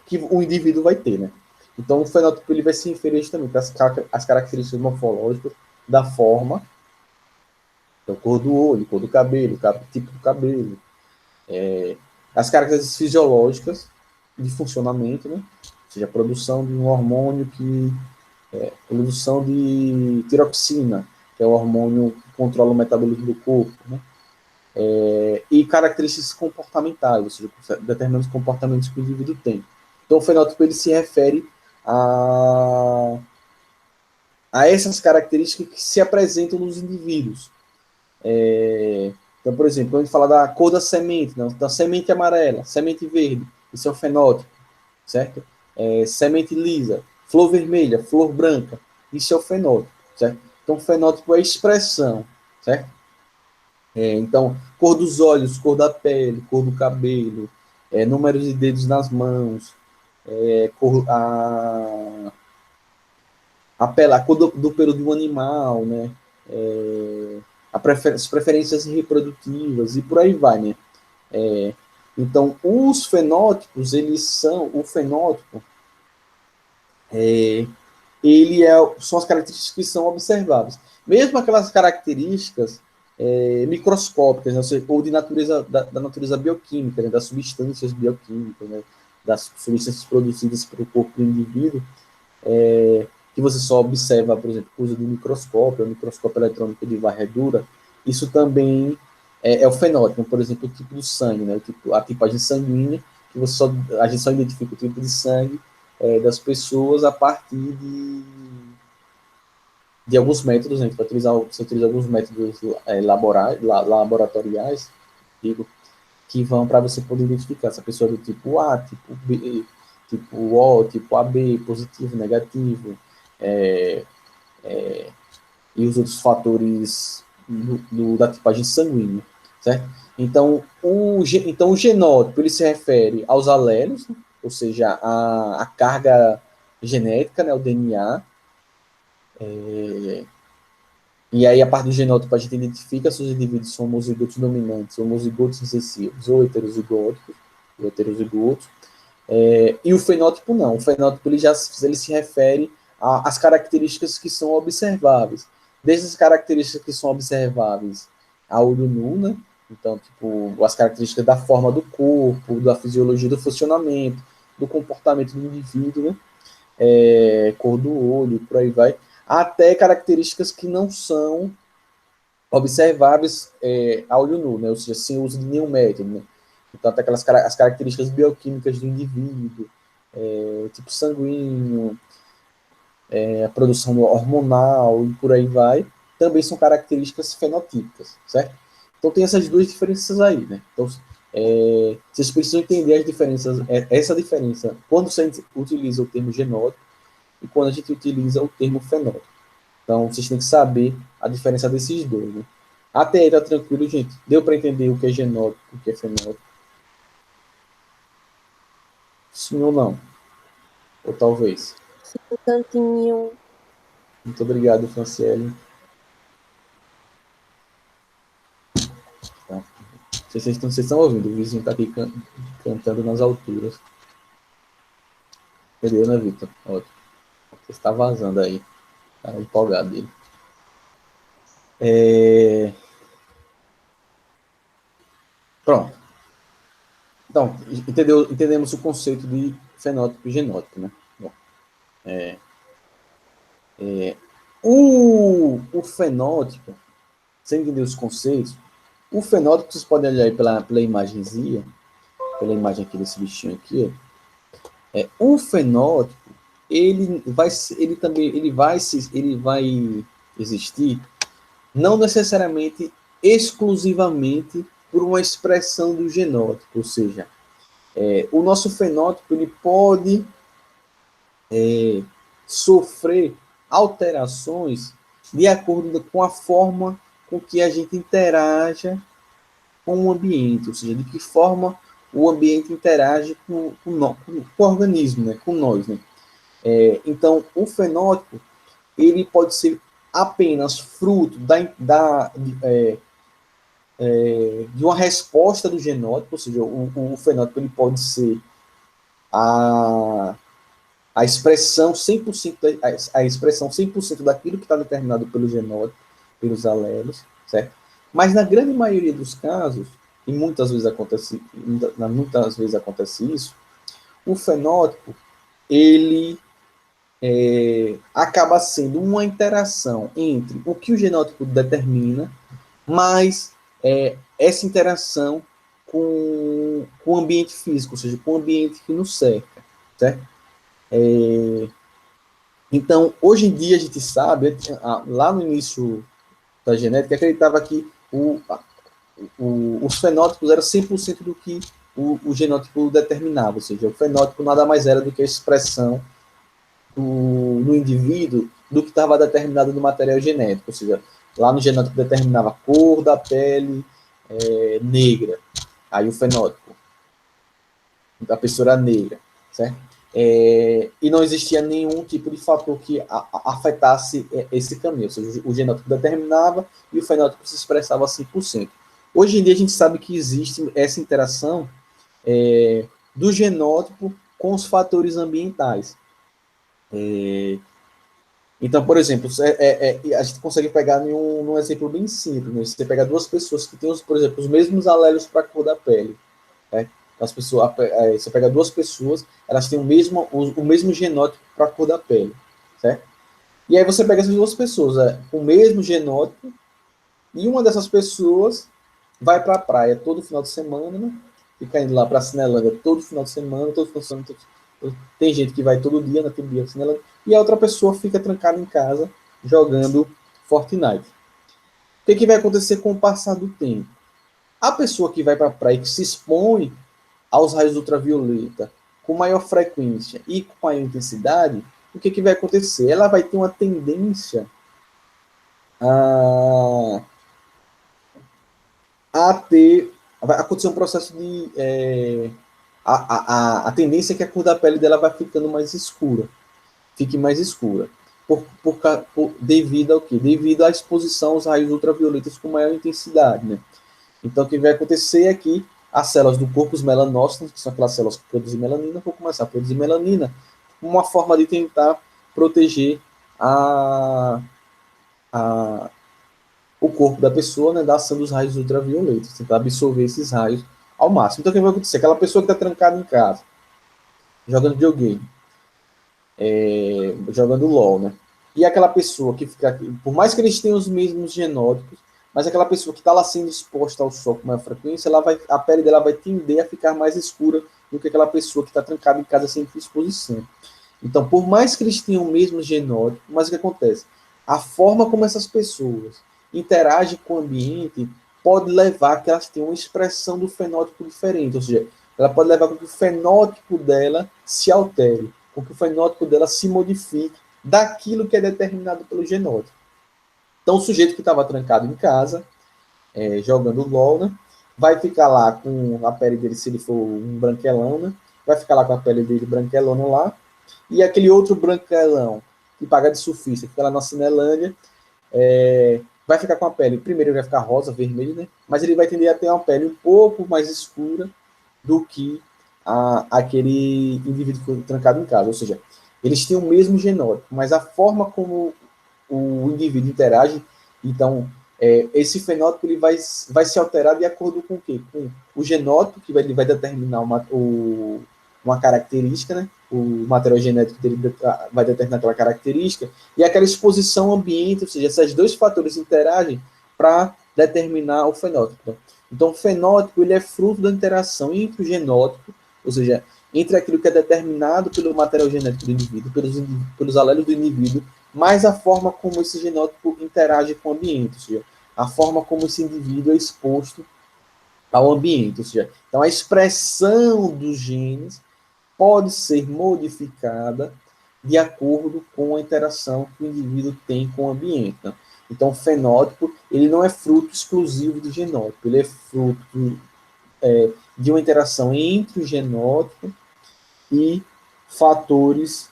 que o indivíduo vai ter, né? Então, o fenótipo ele vai se referir justamente às características morfológicas da forma, então, cor do olho, cor do cabelo, tipo do cabelo, as características fisiológicas de funcionamento, né? Ou seja, a produção de um hormônio produção de tiroxina, que é o hormônio que controla o metabolismo do corpo, né? E características comportamentais, ou seja, determinados comportamentos que o indivíduo tem. Então, o fenótipo ele se refere a essas características que se apresentam nos indivíduos. Então, por exemplo, quando a gente fala da cor da semente, não, da semente amarela, semente verde, isso é o fenótipo, certo? Semente lisa, flor vermelha, flor branca, isso é o fenótipo, certo? Então, o fenótipo é a expressão, certo? Então, cor dos olhos, cor da pele, cor do cabelo, números de dedos nas mãos, a cor do pelo de um animal, né? As preferências reprodutivas e por aí vai, né? Então, os fenótipos, o fenótipo, são as características que são observáveis. Mesmo aquelas características microscópicas, né, ou de natureza, da natureza bioquímica, né, das substâncias bioquímicas, né, das substâncias produzidas pelo corpo do indivíduo, que você só observa, por exemplo, uso do microscópio, o microscópio eletrônico de varredura, isso também é o fenótipo, por exemplo, o tipo do sangue, né, a tipagem sanguínea, que a gente só identifica o tipo de sangue das pessoas a partir de alguns métodos, né, a gente vai você utiliza alguns métodos laboratoriais, digo, que vão para você poder identificar se a pessoa é do tipo A, tipo B, tipo O, tipo AB, positivo, negativo, e os outros fatores da tipagem sanguínea, certo? Então, o genótipo ele se refere aos alelos, né? Ou seja, a carga genética, né, o DNA, e aí a parte do genótipo a gente identifica se os indivíduos são homozigotos dominantes, homozigotos recessivos ou heterozigotos, e o fenótipo não. O fenótipo ele se refere às características que são observáveis. Desde as características que são observáveis a olho nu, né? Então, tipo, as características da forma do corpo, da fisiologia do funcionamento, do comportamento do indivíduo, né? Cor do olho, por aí vai, até características que não são observáveis a olho nu, né? Ou seja, sem uso de nenhum método, né? Então, até as características bioquímicas do indivíduo, tipo sanguíneo, a produção hormonal e por aí vai, também são características fenotípicas, certo? Então, tem essas duas diferenças aí, né? Então, vocês precisam entender as diferenças, essa diferença quando você utiliza o termo genótipo e quando a gente utiliza o termo fenótipo. Então, vocês têm que saber a diferença desses dois, né? Até aí tá tranquilo, gente? Deu para entender o que é genótipo, o que é fenótipo? Sim ou não? Ou talvez? Sim, um tantinho. Muito obrigado, Franciele. Tá. Vocês estão ouvindo, o vizinho está aqui cantando nas alturas. Entendeu, né, Vitor? Ótimo. Você está vazando aí. Tá empolgado dele. Pronto. Então, entendemos o conceito de fenótipo e genótipo, né? Bom, o fenótipo, sem entender os conceitos, o fenótipo, vocês podem olhar aí pela imagenzinha, pela imagem aqui desse bichinho aqui, o fenótipo, ele vai existir não necessariamente exclusivamente por uma expressão do genótipo, ou seja, o nosso fenótipo ele pode sofrer alterações de acordo com a forma com que a gente interaja com o ambiente, ou seja, de que forma o ambiente interage com o organismo, né, com nós. Né? Então, o fenótipo ele pode ser apenas fruto de uma resposta do genótipo, ou seja, o fenótipo ele pode ser a expressão 100%, a expressão 100% daquilo que está determinado pelo genótipo, pelos alelos, certo? Mas na grande maioria dos casos, e muitas vezes acontece isso, o fenótipo, ele acaba sendo uma interação entre o que o genótipo determina, mais essa interação com o ambiente físico, ou seja, com o ambiente que nos cerca, certo? Então, hoje em dia, a gente sabe, lá no início da genética, acreditava que os fenótipos eram 100% do que o genótipo determinava, ou seja, o fenótipo nada mais era do que a expressão no indivíduo do que estava determinado no material genético, ou seja, lá no genótipo determinava a cor da pele negra, aí o fenótipo da pessoa era negra, certo? E não existia nenhum tipo de fator que afetasse esse caminho, ou seja, o genótipo determinava e o fenótipo se expressava 100%. Hoje em dia a gente sabe que existe essa interação do genótipo com os fatores ambientais. Então, por exemplo, a gente consegue pegar num exemplo bem simples, né? Você pega duas pessoas que têm, por exemplo, os mesmos alélos para a cor da pele, né? Você pega duas pessoas, elas têm o mesmo genótipo para a cor da pele, certo? E aí você pega essas duas pessoas com o mesmo genótipo e uma dessas pessoas vai para a praia todo final de semana, né? Fica indo lá para a Cinelândia todo final de semana, tem gente que vai todo dia, naquele dia, Cinelândia, e a outra pessoa fica trancada em casa jogando Fortnite. O que vai acontecer com o passar do tempo? A pessoa que vai para a praia e que se expõe aos raios ultravioleta com maior frequência e com maior intensidade, o que vai acontecer? Ela vai ter uma tendência vai acontecer um processo de a tendência é que a cor da pele dela vai ficando mais escura, fique mais escura, devido ao quê? Devido à exposição aos raios ultravioletas com maior intensidade, né? Então, o que vai acontecer é que as células do corpo, os melanócitos, que são aquelas células que produzem melanina, vão começar a produzir melanina, uma forma de tentar proteger o corpo da pessoa, né, da ação dos raios ultravioletas, tentar absorver esses raios ao máximo. Então, o que vai acontecer? Aquela pessoa que está trancada em casa, jogando videogame, jogando LOL, né? E aquela pessoa que fica, por mais que eles tenham os mesmos genótipos, mas aquela pessoa que está lá sendo exposta ao sol com maior frequência, a pele dela vai tender a ficar mais escura do que aquela pessoa que está trancada em casa sem exposição. Então, por mais que eles tenham o mesmo genótipo, mas o que acontece? A forma como essas pessoas interagem com o ambiente pode levar a que elas tenham uma expressão do fenótipo diferente, ou seja, ela pode levar a que o fenótipo dela se altere, com que o fenótipo dela se modifique daquilo que é determinado pelo genótipo. Então, o sujeito que estava trancado em casa, jogando LOL, né? Vai ficar lá com a pele dele, se ele for um branquelão, né? Vai ficar lá com a pele dele branquelona lá. E aquele outro branquelão que paga de surfista, que fica lá na Cinelândia, vai ficar com a pele, primeiro ele vai ficar rosa, vermelho, né? Mas ele vai tender a ter uma pele um pouco mais escura do que aquele indivíduo que foi trancado em casa. Ou seja, eles têm o mesmo genótipo, mas a forma como o indivíduo interage, então, esse fenótipo ele vai se alterar de acordo com o quê? Com o genótipo, que ele vai determinar uma característica, né? O material genético dele vai determinar aquela característica, e aquela exposição ao ambiente, ou seja, esses dois fatores interagem para determinar o fenótipo. Então, o fenótipo ele é fruto da interação entre o genótipo, ou seja, entre aquilo que é determinado pelo material genético do indivíduo, pelos alelos do indivíduo, mais a forma como esse genótipo interage com o ambiente, ou seja, a forma como esse indivíduo é exposto ao ambiente, ou seja, então a expressão dos genes pode ser modificada de acordo com a interação que o indivíduo tem com o ambiente. Né? Então, o fenótipo ele não é fruto exclusivo do genótipo, ele é fruto de uma interação entre o genótipo e fatores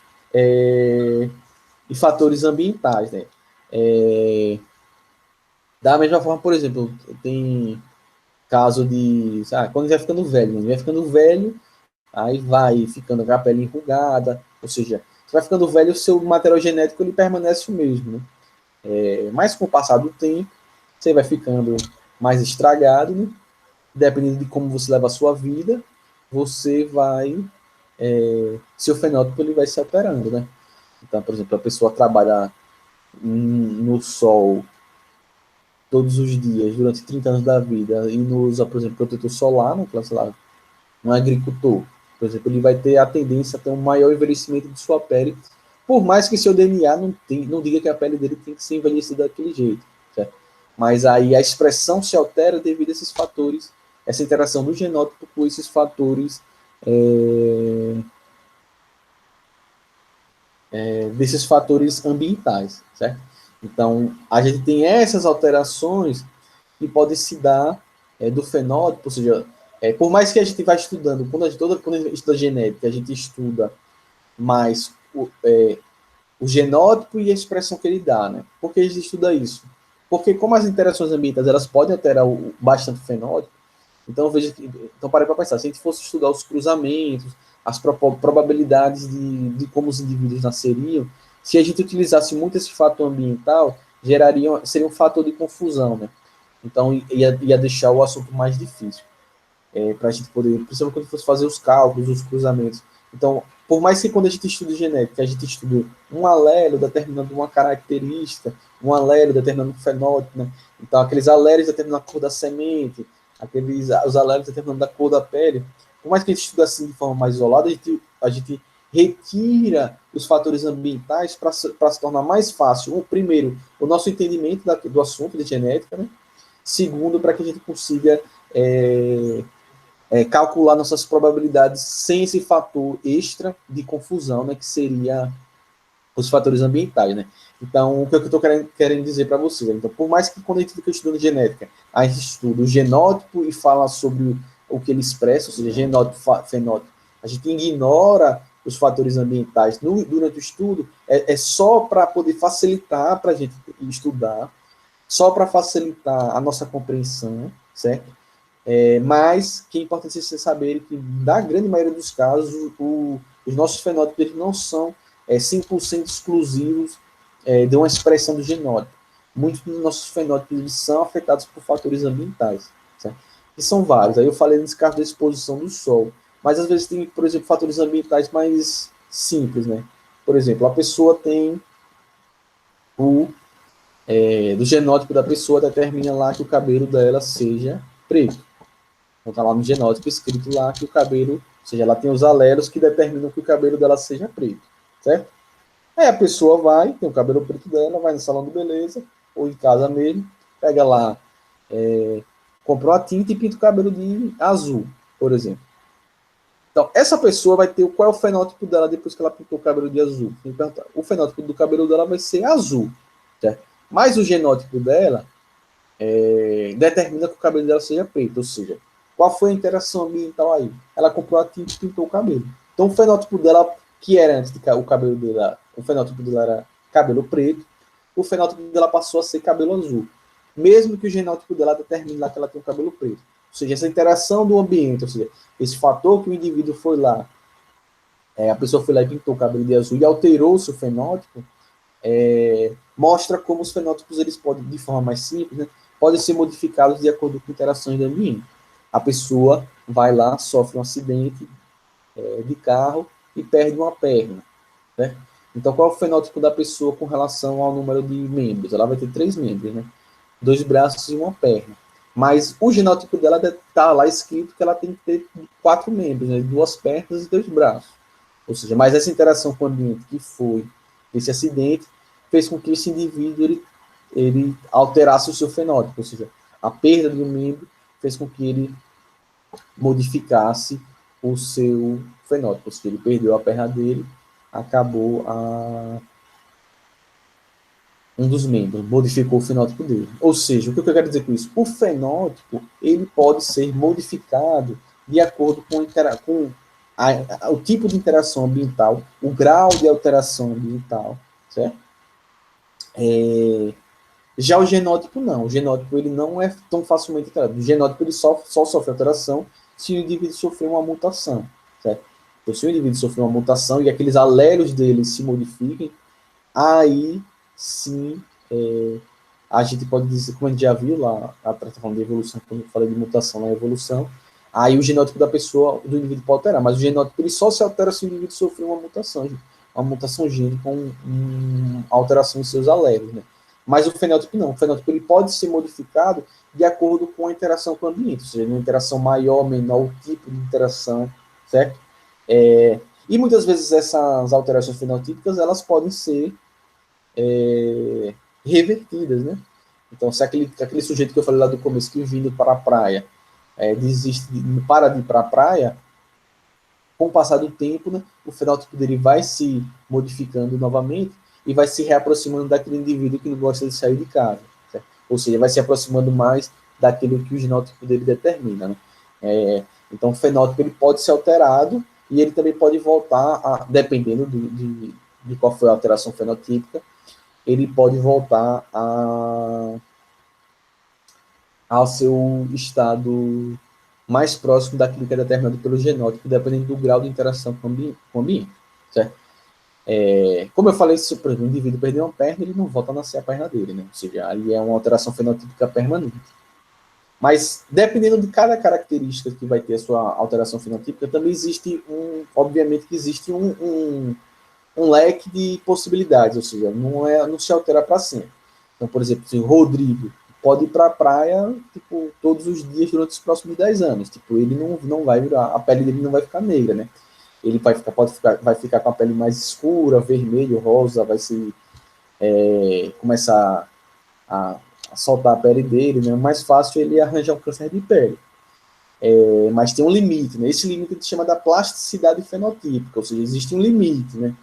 ambientais, né? Da mesma forma, por exemplo, tem caso de, quando ele vai ficando velho, né? Ele vai ficando velho, aí vai ficando com a pele enrugada, ou seja, você vai ficando velho, o seu material genético ele permanece o mesmo, né? Mas com o passar do tempo, você vai ficando mais estragado, né? Dependendo de como você leva a sua vida, você vai, seu fenótipo ele vai se alterando, né? Então, por exemplo, a pessoa trabalha no sol todos os dias, durante 30 anos da vida, e não usa, por exemplo, protetor solar, né? Sei lá, um agricultor, por exemplo, ele vai ter a tendência a ter um maior envelhecimento de sua pele, por mais que seu DNA não diga que a pele dele tem que ser envelhecida daquele jeito, certo? Mas aí a expressão se altera devido a esses fatores, essa interação do genótipo com esses fatores, desses fatores ambientais, certo? Então, a gente tem essas alterações que podem se dar do fenótipo, ou seja, por mais que a gente vá estudando, quando a gente estuda genética, a gente estuda mais o genótipo e a expressão que ele dá, né? Por que a gente estuda isso? Porque como as interações ambientais elas podem alterar bastante o fenótipo, então veja que, então parei para pensar, se a gente fosse estudar os cruzamentos, as probabilidades de como os indivíduos nasceriam, se a gente utilizasse muito esse fator ambiental, seria um fator de confusão, né? Então ia deixar o assunto mais difícil para a gente poder, principalmente quando fosse fazer os cálculos, os cruzamentos. Então, por mais que quando a gente estuda genética, a gente estuda um alelo determinando uma característica, um alelo determinando um fenótipo, né? Então, aqueles alelos determinando a cor da semente, os alelos determinando a cor da pele, por mais que a gente estude assim de forma mais isolada, a gente retira os fatores ambientais para se tornar mais fácil, primeiro, o nosso entendimento do assunto de genética, né? Segundo, para que a gente consiga calcular nossas probabilidades sem esse fator extra de confusão, né, que seria os fatores ambientais, né? Então, o que eu estou querendo dizer para vocês? Então, por mais que quando a gente fica estudando genética, a gente estuda o genótipo e fala sobre o que ele expressa, ou seja, genótipo, fenótipo, a gente ignora os fatores ambientais durante o estudo, só para poder facilitar para a gente estudar, só para facilitar a nossa compreensão, certo? Mas que é importante vocês saberem que, na grande maioria dos casos, os nossos fenótipos eles não são 100% exclusivos de uma expressão do genótipo. Muitos dos nossos fenótipos eles são afetados por fatores ambientais, certo? E são vários. Aí eu falei nesse caso da exposição do sol. Mas às vezes tem, por exemplo, fatores ambientais mais simples, né? Por exemplo, a pessoa tem do genótipo da pessoa determina lá que o cabelo dela seja preto. Então tá lá no genótipo escrito lá que o cabelo, ou seja, ela tem os alelos que determinam que o cabelo dela seja preto, certo? Aí a pessoa tem o cabelo preto dela, vai no salão de beleza, ou em casa mesmo, pega lá, comprou a tinta e pinta o cabelo de azul, por exemplo. Então, essa pessoa vai ter qual é o fenótipo dela depois que ela pintou o cabelo de azul. O fenótipo do cabelo dela vai ser azul, certo? Mas o genótipo dela determina que o cabelo dela seja preto, ou seja, qual foi a interação ambiental aí? Ela comprou a tinta e pintou o cabelo. Então o fenótipo dela, que era antes de o cabelo dela, o fenótipo dela era cabelo preto, o fenótipo dela passou a ser cabelo azul. Mesmo que o genótipo dela determine lá que ela tem o cabelo preto. Ou seja, essa interação do ambiente, ou seja, esse fator que o indivíduo foi lá, a pessoa foi lá e pintou o cabelo de azul e alterou o seu fenótipo, mostra como os fenótipos eles podem, de forma mais simples, né, podem ser modificados de acordo com interações do ambiente. A pessoa vai lá, sofre um acidente de carro e perde uma perna, né? Então, qual é o fenótipo da pessoa com relação ao número de membros? Ela vai ter 3 membros, né? 2 braços e uma perna. Mas o genótipo dela está lá escrito que ela tem que ter 4 membros, né? 2 pernas e 2 braços. Ou seja, mas essa interação com o ambiente que foi esse acidente fez com que esse indivíduo ele alterasse o seu fenótipo, ou seja, a perda de um membro fez com que ele modificasse o seu fenótipo. Se ele perdeu a perna dele, acabou um dos membros, modificou o fenótipo dele. Ou seja, o que eu quero dizer com isso? O fenótipo ele pode ser modificado de acordo com o tipo de interação ambiental, o grau de alteração ambiental, certo? Já o genótipo não. O genótipo ele não é tão facilmente alterado. O genótipo ele só sofre alteração se o indivíduo sofrer uma mutação, certo? Então, se o indivíduo sofrer uma mutação e aqueles alelos dele se modifiquem, aí sim a gente pode dizer, como a gente já viu lá, a falando de evolução, quando eu falei de mutação na evolução, aí o genótipo da pessoa, do indivíduo pode alterar, mas o genótipo ele só se altera se o indivíduo sofrer uma mutação gênica com alteração em seus alelos, né? Mas o fenótipo não. O fenótipo ele pode ser modificado de acordo com a interação com o ambiente, ou seja, uma interação maior, menor, o tipo de interação, certo? E muitas vezes essas alterações fenotípicas elas podem ser revertidas, né? Então, se aquele sujeito que eu falei lá do começo que vindo para a praia para de ir para a praia, com o passar do tempo, né, o fenótipo dele vai se modificando novamente e vai se reaproximando daquele indivíduo que não gosta de sair de casa, certo? Ou seja, vai se aproximando mais daquilo que o genótipo dele determina, né? Então, o fenótipo ele pode ser alterado e ele também pode voltar, dependendo de qual foi a alteração fenotípica, ele pode voltar ao seu estado mais próximo daquilo que é determinado pelo genótipo, dependendo do grau de interação com o ambiente, certo? Como eu falei, se por exemplo, o indivíduo perder uma perna, ele não volta a nascer a perna dele, né? Ou seja, aí é uma alteração fenotípica permanente. Mas, dependendo de cada característica que vai ter a sua alteração fenotípica, também existe obviamente que existe um leque de possibilidades, ou seja, não se altera para sempre. Então, por exemplo, se o Rodrigo pode ir para a praia tipo, todos os dias durante os próximos 10 anos. Tipo, ele não vai virar, a pele dele não vai ficar negra, né? Ele vai ficar com a pele mais escura, vermelho, rosa, vai se começar a soltar a pele dele, né? É mais fácil ele arranjar um câncer de pele. Mas tem um limite, né? Esse limite a gente chama da plasticidade fenotípica, ou seja, existe um limite, né?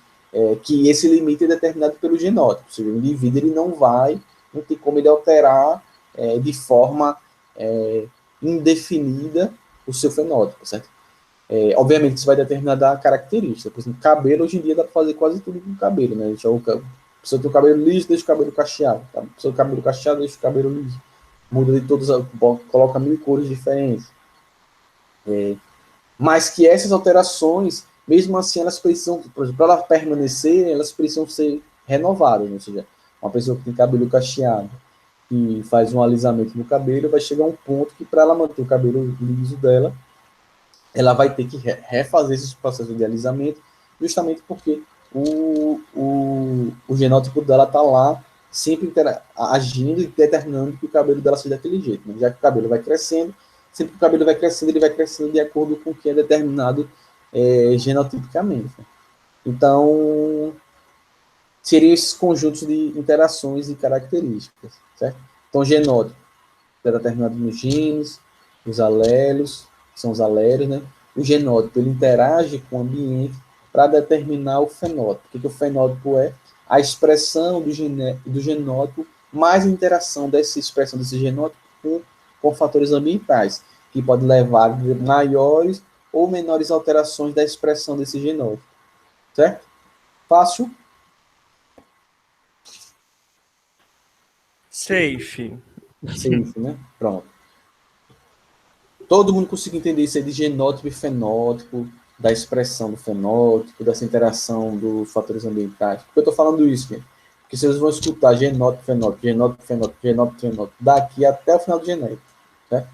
Que esse limite é determinado pelo genótipo, ou seja, o indivíduo ele não tem como ele alterar de forma indefinida o seu fenótipo, certo? Obviamente isso vai determinar da característica, por exemplo, cabelo hoje em dia dá para fazer quase tudo com cabelo, né? Se a pessoa tem o cabelo liso, deixa o cabelo cacheado, a pessoa tem o cabelo cacheado, deixa o cabelo liso, muda de todos, coloca 1000 cores diferentes. Mas que essas alterações, mesmo assim, elas precisam, por exemplo, para elas permanecerem, elas precisam ser renovadas, né? Ou seja, uma pessoa que tem cabelo cacheado e faz um alisamento no cabelo, vai chegar a um ponto que para ela manter o cabelo liso dela, ela vai ter que refazer esses processos de alisamento, justamente porque o genótipo dela está lá sempre agindo e determinando que o cabelo dela seja daquele jeito, né? Já que o cabelo vai crescendo, sempre que o cabelo vai crescendo, ele vai crescendo de acordo com o que é determinado genotipicamente. Né? Então, seriam esses conjuntos de interações e características, certo? Então, o genótipo é determinado nos genes, os alelos, que são os alelos, né? O genótipo, ele interage com o ambiente para determinar o fenótipo. O que o fenótipo é? A expressão do genótipo mais a interação dessa expressão desse genótipo com fatores ambientais, que pode levar a maiores ou menores alterações da expressão desse genótipo. Certo? Fácil? Safe. Safe, né? Pronto. Todo mundo conseguiu entender isso aí de genótipo e fenótipo, da expressão do fenótipo, dessa interação dos fatores ambientais. Por que eu estou falando isso, gente? Porque vocês vão escutar genótipo, fenótipo, genótipo, fenótipo, genótipo, fenótipo, daqui até o final do genérico. Certo?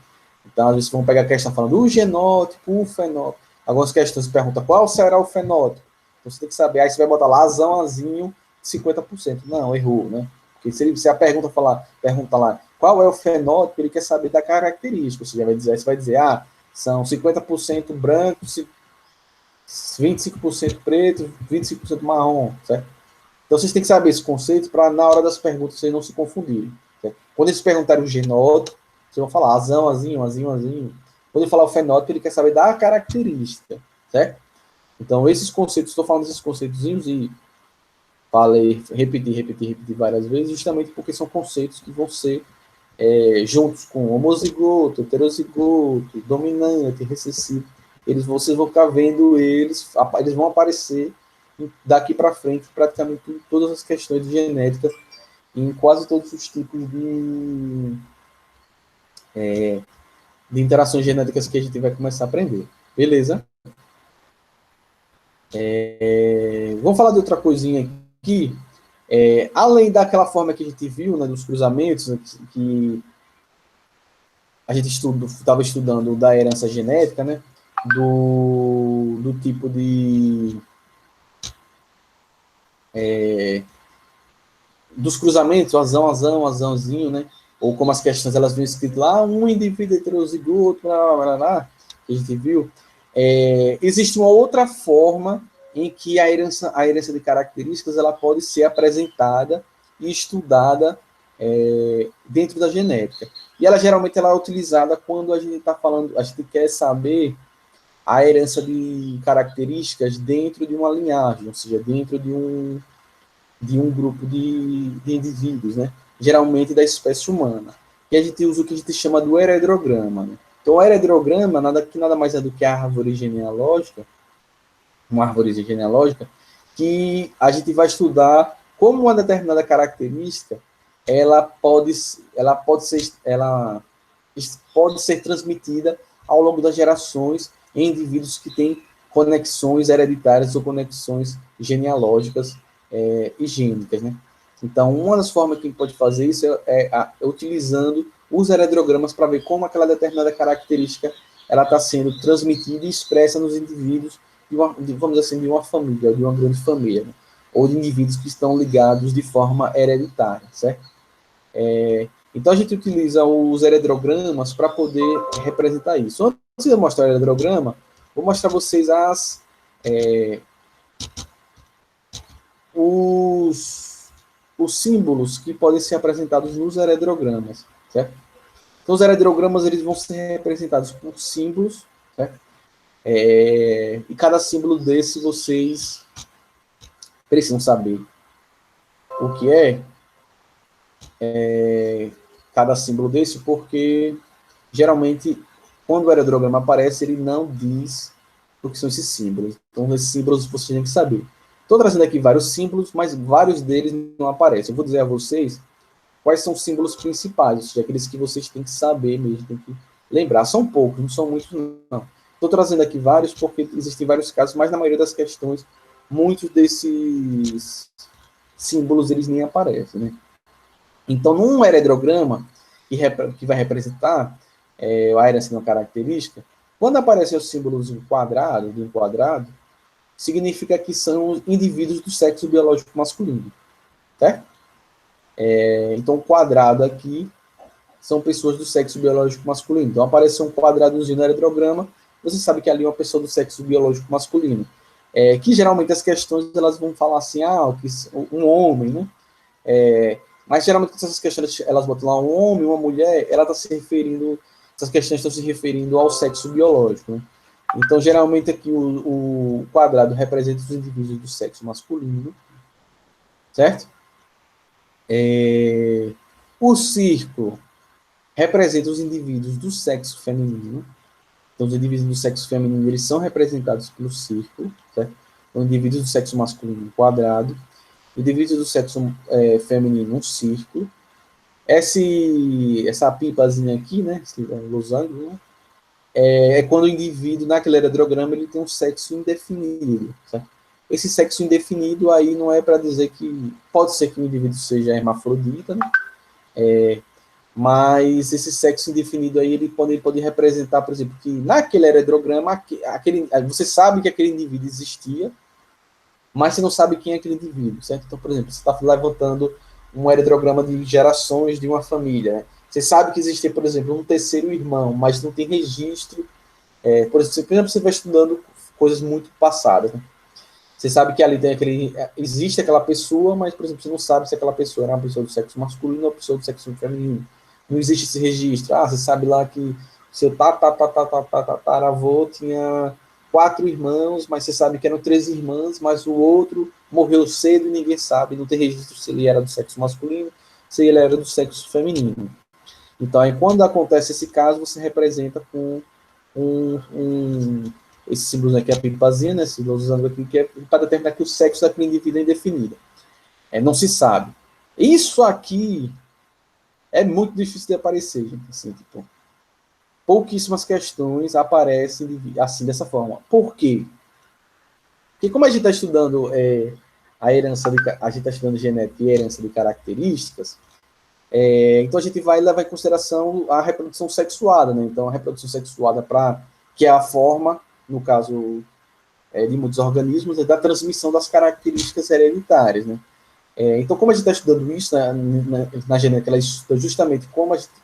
Então, às vezes, vão pegar a questão falando o genótipo, o fenótipo. Algumas questões perguntam qual será o fenótipo. Então, você tem que saber. Aí você vai botar lá azãozinho, 50%. Não, errou, né? Porque se a pergunta lá qual é o fenótipo, ele quer saber da característica. Você vai dizer, são 50% branco, 25% preto, 25% marrom, certo? Então, vocês têm que saber esse conceito para, na hora das perguntas, vocês não se confundirem. Certo? Quando eles perguntarem o genótipo, vocês vão falar azão, azinho, azinho, azinho. Quando ele falar o fenótipo, ele quer saber da característica, certo? Então, esses conceitos, estou falando desses conceitozinhos e falei, repetir várias vezes, justamente porque são conceitos que vão ser juntos com homozigoto, heterozigoto, dominante, recessivo. Vocês vão ficar vendo eles vão aparecer daqui para frente praticamente em todas as questões de genética, em quase todos os tipos de interações genéticas que a gente vai começar a aprender. Beleza? Vamos falar de outra coisinha aqui. Além daquela forma que a gente viu, né, dos cruzamentos, né, que a gente estava estudando da herança genética, né, do tipo de dos cruzamentos, azãozinho, né, ou como as questões elas vêm escritas lá, um indivíduo heterozigoto, que a gente viu, existe uma outra forma em que a herança de características ela pode ser apresentada e estudada dentro da genética. E ela geralmente ela é utilizada quando a gente está falando, a gente quer saber a herança de características dentro de uma linhagem, ou seja, dentro de um grupo de indivíduos, né? Geralmente da espécie humana. E a gente usa o que a gente chama do heredrograma. Né? Então, o heredrograma nada mais é do que a árvore genealógica, uma árvore genealógica, que a gente vai estudar como uma determinada característica ela pode ser transmitida ao longo das gerações em indivíduos que têm conexões hereditárias ou conexões genealógicas e gênicas, né? Então, uma das formas que a gente pode fazer isso é utilizando os heredrogramas para ver como aquela determinada característica ela está sendo transmitida e expressa nos indivíduos vamos dizer assim, de uma família, de uma grande família, né? Ou de indivíduos que estão ligados de forma hereditária, certo? Então, a gente utiliza os heredrogramas para poder representar isso. Antes de eu mostrar o heredrograma, vou mostrar a vocês os símbolos que podem ser apresentados nos heredrogramas, certo? Então, os heredrogramas eles vão ser representados por símbolos, certo? E cada símbolo desse vocês precisam saber o que cada símbolo desse, porque geralmente quando o heredrograma aparece, ele não diz o que são esses símbolos. Então, esses símbolos vocês têm que saber. Estou trazendo aqui vários símbolos, mas vários deles não aparecem. Eu vou dizer a vocês quais são os símbolos principais, ou seja, aqueles que vocês têm que saber mesmo, têm que lembrar. São poucos, não são muitos, não. Estou trazendo aqui vários porque existem vários casos, mas na maioria das questões, muitos desses símbolos eles nem aparecem, né? Então, num heredrograma que vai representar a herança não característica, quando aparecem os símbolos de um quadrado, significa que são indivíduos do sexo biológico masculino, certo? Então, o quadrado aqui são pessoas do sexo biológico masculino. Então, apareceu um quadradozinho no heredrograma, você sabe que ali é uma pessoa do sexo biológico masculino. Que geralmente as questões elas vão falar assim, um homem, né? Mas geralmente essas questões elas botam lá um homem, uma mulher, essas questões estão se referindo ao sexo biológico, né? Então, geralmente aqui o quadrado representa os indivíduos do sexo masculino, certo? O círculo representa os indivíduos do sexo feminino. Então, os indivíduos do sexo feminino, eles são representados pelo círculo, certo? Então, indivíduos do sexo masculino, um quadrado. Indivíduos do sexo feminino, um círculo. Essa pipazinha aqui, né? Esse losango, né? É quando o indivíduo, naquele aerograma, ele tem um sexo indefinido, certo? Esse sexo indefinido aí não é para dizer que... Pode ser que o indivíduo seja hermafrodita, né? Mas esse sexo indefinido aí, ele pode representar, por exemplo, que naquele aerograma, você sabe que aquele indivíduo existia, mas você não sabe quem é aquele indivíduo, certo? Então, por exemplo, você está levantando um aerograma de gerações de uma família, né? Você sabe que existia, por exemplo, um terceiro irmão, mas não tem registro. Por exemplo, você vai estudando coisas muito passadas, né? Você sabe que ali existe aquela pessoa, mas, por exemplo, você não sabe se aquela pessoa era uma pessoa do sexo masculino ou uma pessoa do sexo feminino. Não existe esse registro. Você sabe lá que seu tataravô tinha 4 irmãos, mas você sabe que eram 3 irmãs, mas o outro morreu cedo e ninguém sabe, não tem registro se ele era do sexo masculino, se ele era do sexo feminino. Então, aí, quando acontece esse caso, você representa com esse símbolo aqui, a pipazinha, né, esse usando aqui, que é para determinar que o sexo daquele indivíduo é indefinido. Não se sabe. Isso aqui é muito difícil de aparecer, gente. Assim, tipo, pouquíssimas questões aparecem assim, dessa forma. Por quê? Porque como a gente está estudando a gente está estudando genética e herança de características, então a gente vai levar em consideração a reprodução sexuada, né? Então a reprodução sexuada, que é a forma, no caso de muitos organismos, da transmissão das características hereditárias, né? Então, como a gente está estudando isso na genética, ela estuda justamente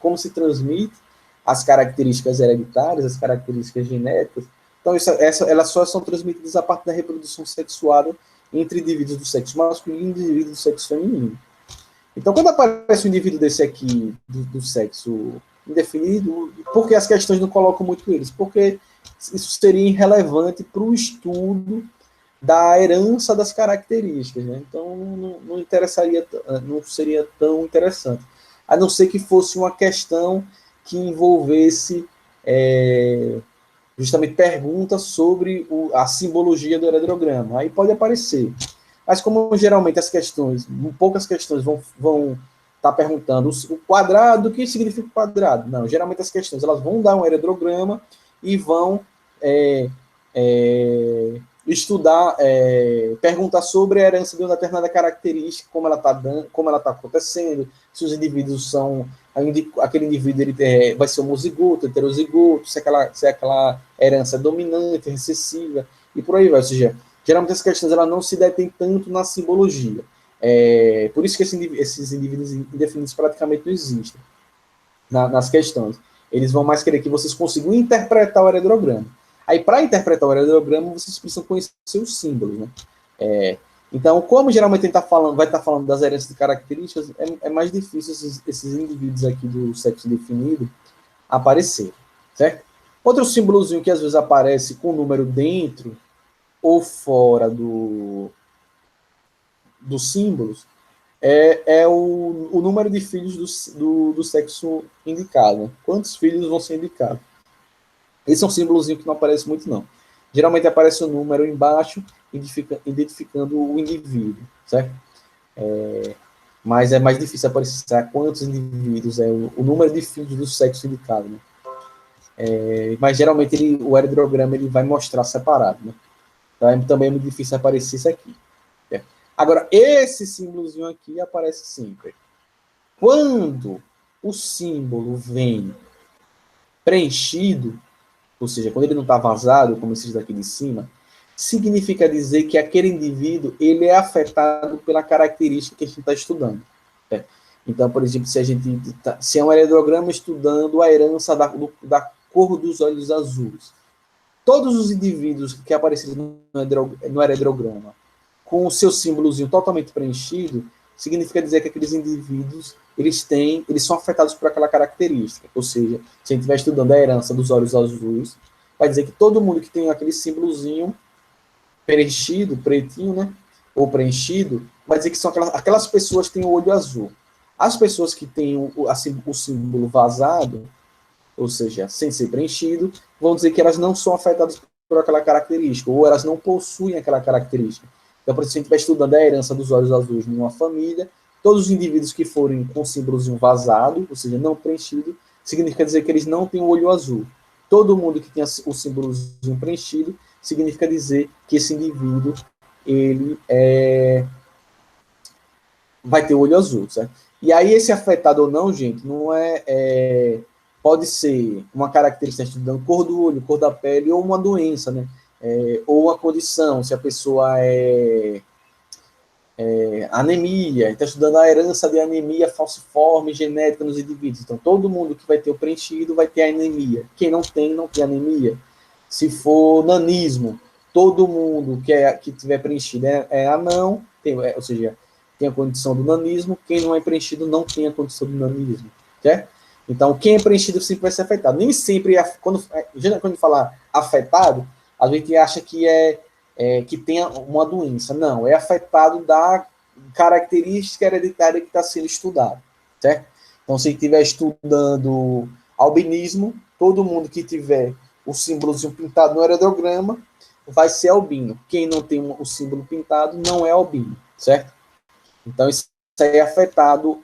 como se transmite as características hereditárias, as características genéticas. Então, elas só são transmitidas a partir da reprodução sexuada entre indivíduos do sexo masculino e indivíduos do sexo feminino. Então, quando aparece um indivíduo desse aqui, do sexo indefinido, por que as questões não colocam muito eles? Porque isso seria irrelevante para o estudo da herança das características, né? Então não seria tão interessante, a não ser que fosse uma questão que envolvesse justamente perguntas sobre a simbologia do aerograma. Aí pode aparecer, mas como geralmente poucas questões vão estar perguntando o quadrado, o que significa quadrado? Não, geralmente as questões elas vão dar um aerograma e vão estudar, perguntar sobre a herança de uma determinada característica, como ela está acontecendo, se os indivíduos são, aquele indivíduo vai ser homozigoto, heterozigoto, se aquela herança é dominante, recessiva, e por aí vai. Ou seja, geralmente as questões elas não se detêm tanto na simbologia. Por isso que esses indivíduos indefinidos praticamente não existem nas questões. Eles vão mais querer que vocês consigam interpretar o aerograma. Aí, para interpretar o aerograma, vocês precisam conhecer os símbolos, né? Então, como geralmente a gente vai estar falando das heranças de características, é mais difícil esses indivíduos aqui do sexo definido aparecer, certo? Outro símbolozinho que às vezes aparece com número dentro ou fora dos símbolos é o número de filhos do sexo indicado, né? Quantos filhos vão ser indicados? Esse é um símbolozinho que não aparece muito, não. Geralmente aparece o número embaixo, identificando o indivíduo, certo? Mas é mais difícil aparecer quantos indivíduos, o número de filhos do sexo indicado, né? Mas geralmente o aerograma ele vai mostrar separado, né? Então também é muito difícil aparecer isso aqui. Agora, esse símbolozinho aqui aparece sempre. Quando o símbolo vem preenchido, ou seja, quando ele não está vazado, como esses daqui de cima, significa dizer que aquele indivíduo ele é afetado pela característica que a gente está estudando. Então, por exemplo, se é um aerograma estudando a herança da cor dos olhos azuis, todos os indivíduos que apareceram no aerograma com o seu símbolozinho totalmente preenchido, significa dizer que aqueles indivíduos eles são afetados por aquela característica. Ou seja, se a gente estiver estudando a herança dos olhos azuis, vai dizer que todo mundo que tem aquele símbolozinho preenchido, pretinho, né, ou preenchido, vai dizer que são aquelas pessoas que têm o olho azul. As pessoas que têm o símbolo vazado, ou seja, sem ser preenchido, vão dizer que elas não são afetadas por aquela característica, ou elas não possuem aquela característica. Então, por exemplo, se a gente vai estudando a herança dos olhos azuis em uma família, todos os indivíduos que forem com símbolozinho vazado, ou seja, não preenchido, significa dizer que eles não têm o olho azul. Todo mundo que tem o símbolozinho preenchido, significa dizer que esse indivíduo ele vai ter o olho azul, certo? E aí esse afetado ou não, gente, não pode ser uma característica estudando cor do olho, cor da pele, ou uma doença, né? Ou uma condição, se a pessoa anemia, está estudando a herança de anemia falciforme genética nos indivíduos. Então, todo mundo que vai ter o preenchido vai ter anemia. Quem não tem, não tem anemia. Se for nanismo, todo mundo que tiver preenchido é anão, ou seja, tem a condição do nanismo. Quem não é preenchido não tem a condição do nanismo. Certo? Então, quem é preenchido sempre vai ser afetado. Nem sempre, quando a gente fala afetado, a gente acha que que tem uma doença. Não, é afetado da característica hereditária que está sendo estudada, certo? Então, se estiver estudando albinismo, todo mundo que tiver o símbolozinho pintado no heredograma vai ser albino. Quem não tem o símbolo pintado não é albino, certo? Então, isso é afetado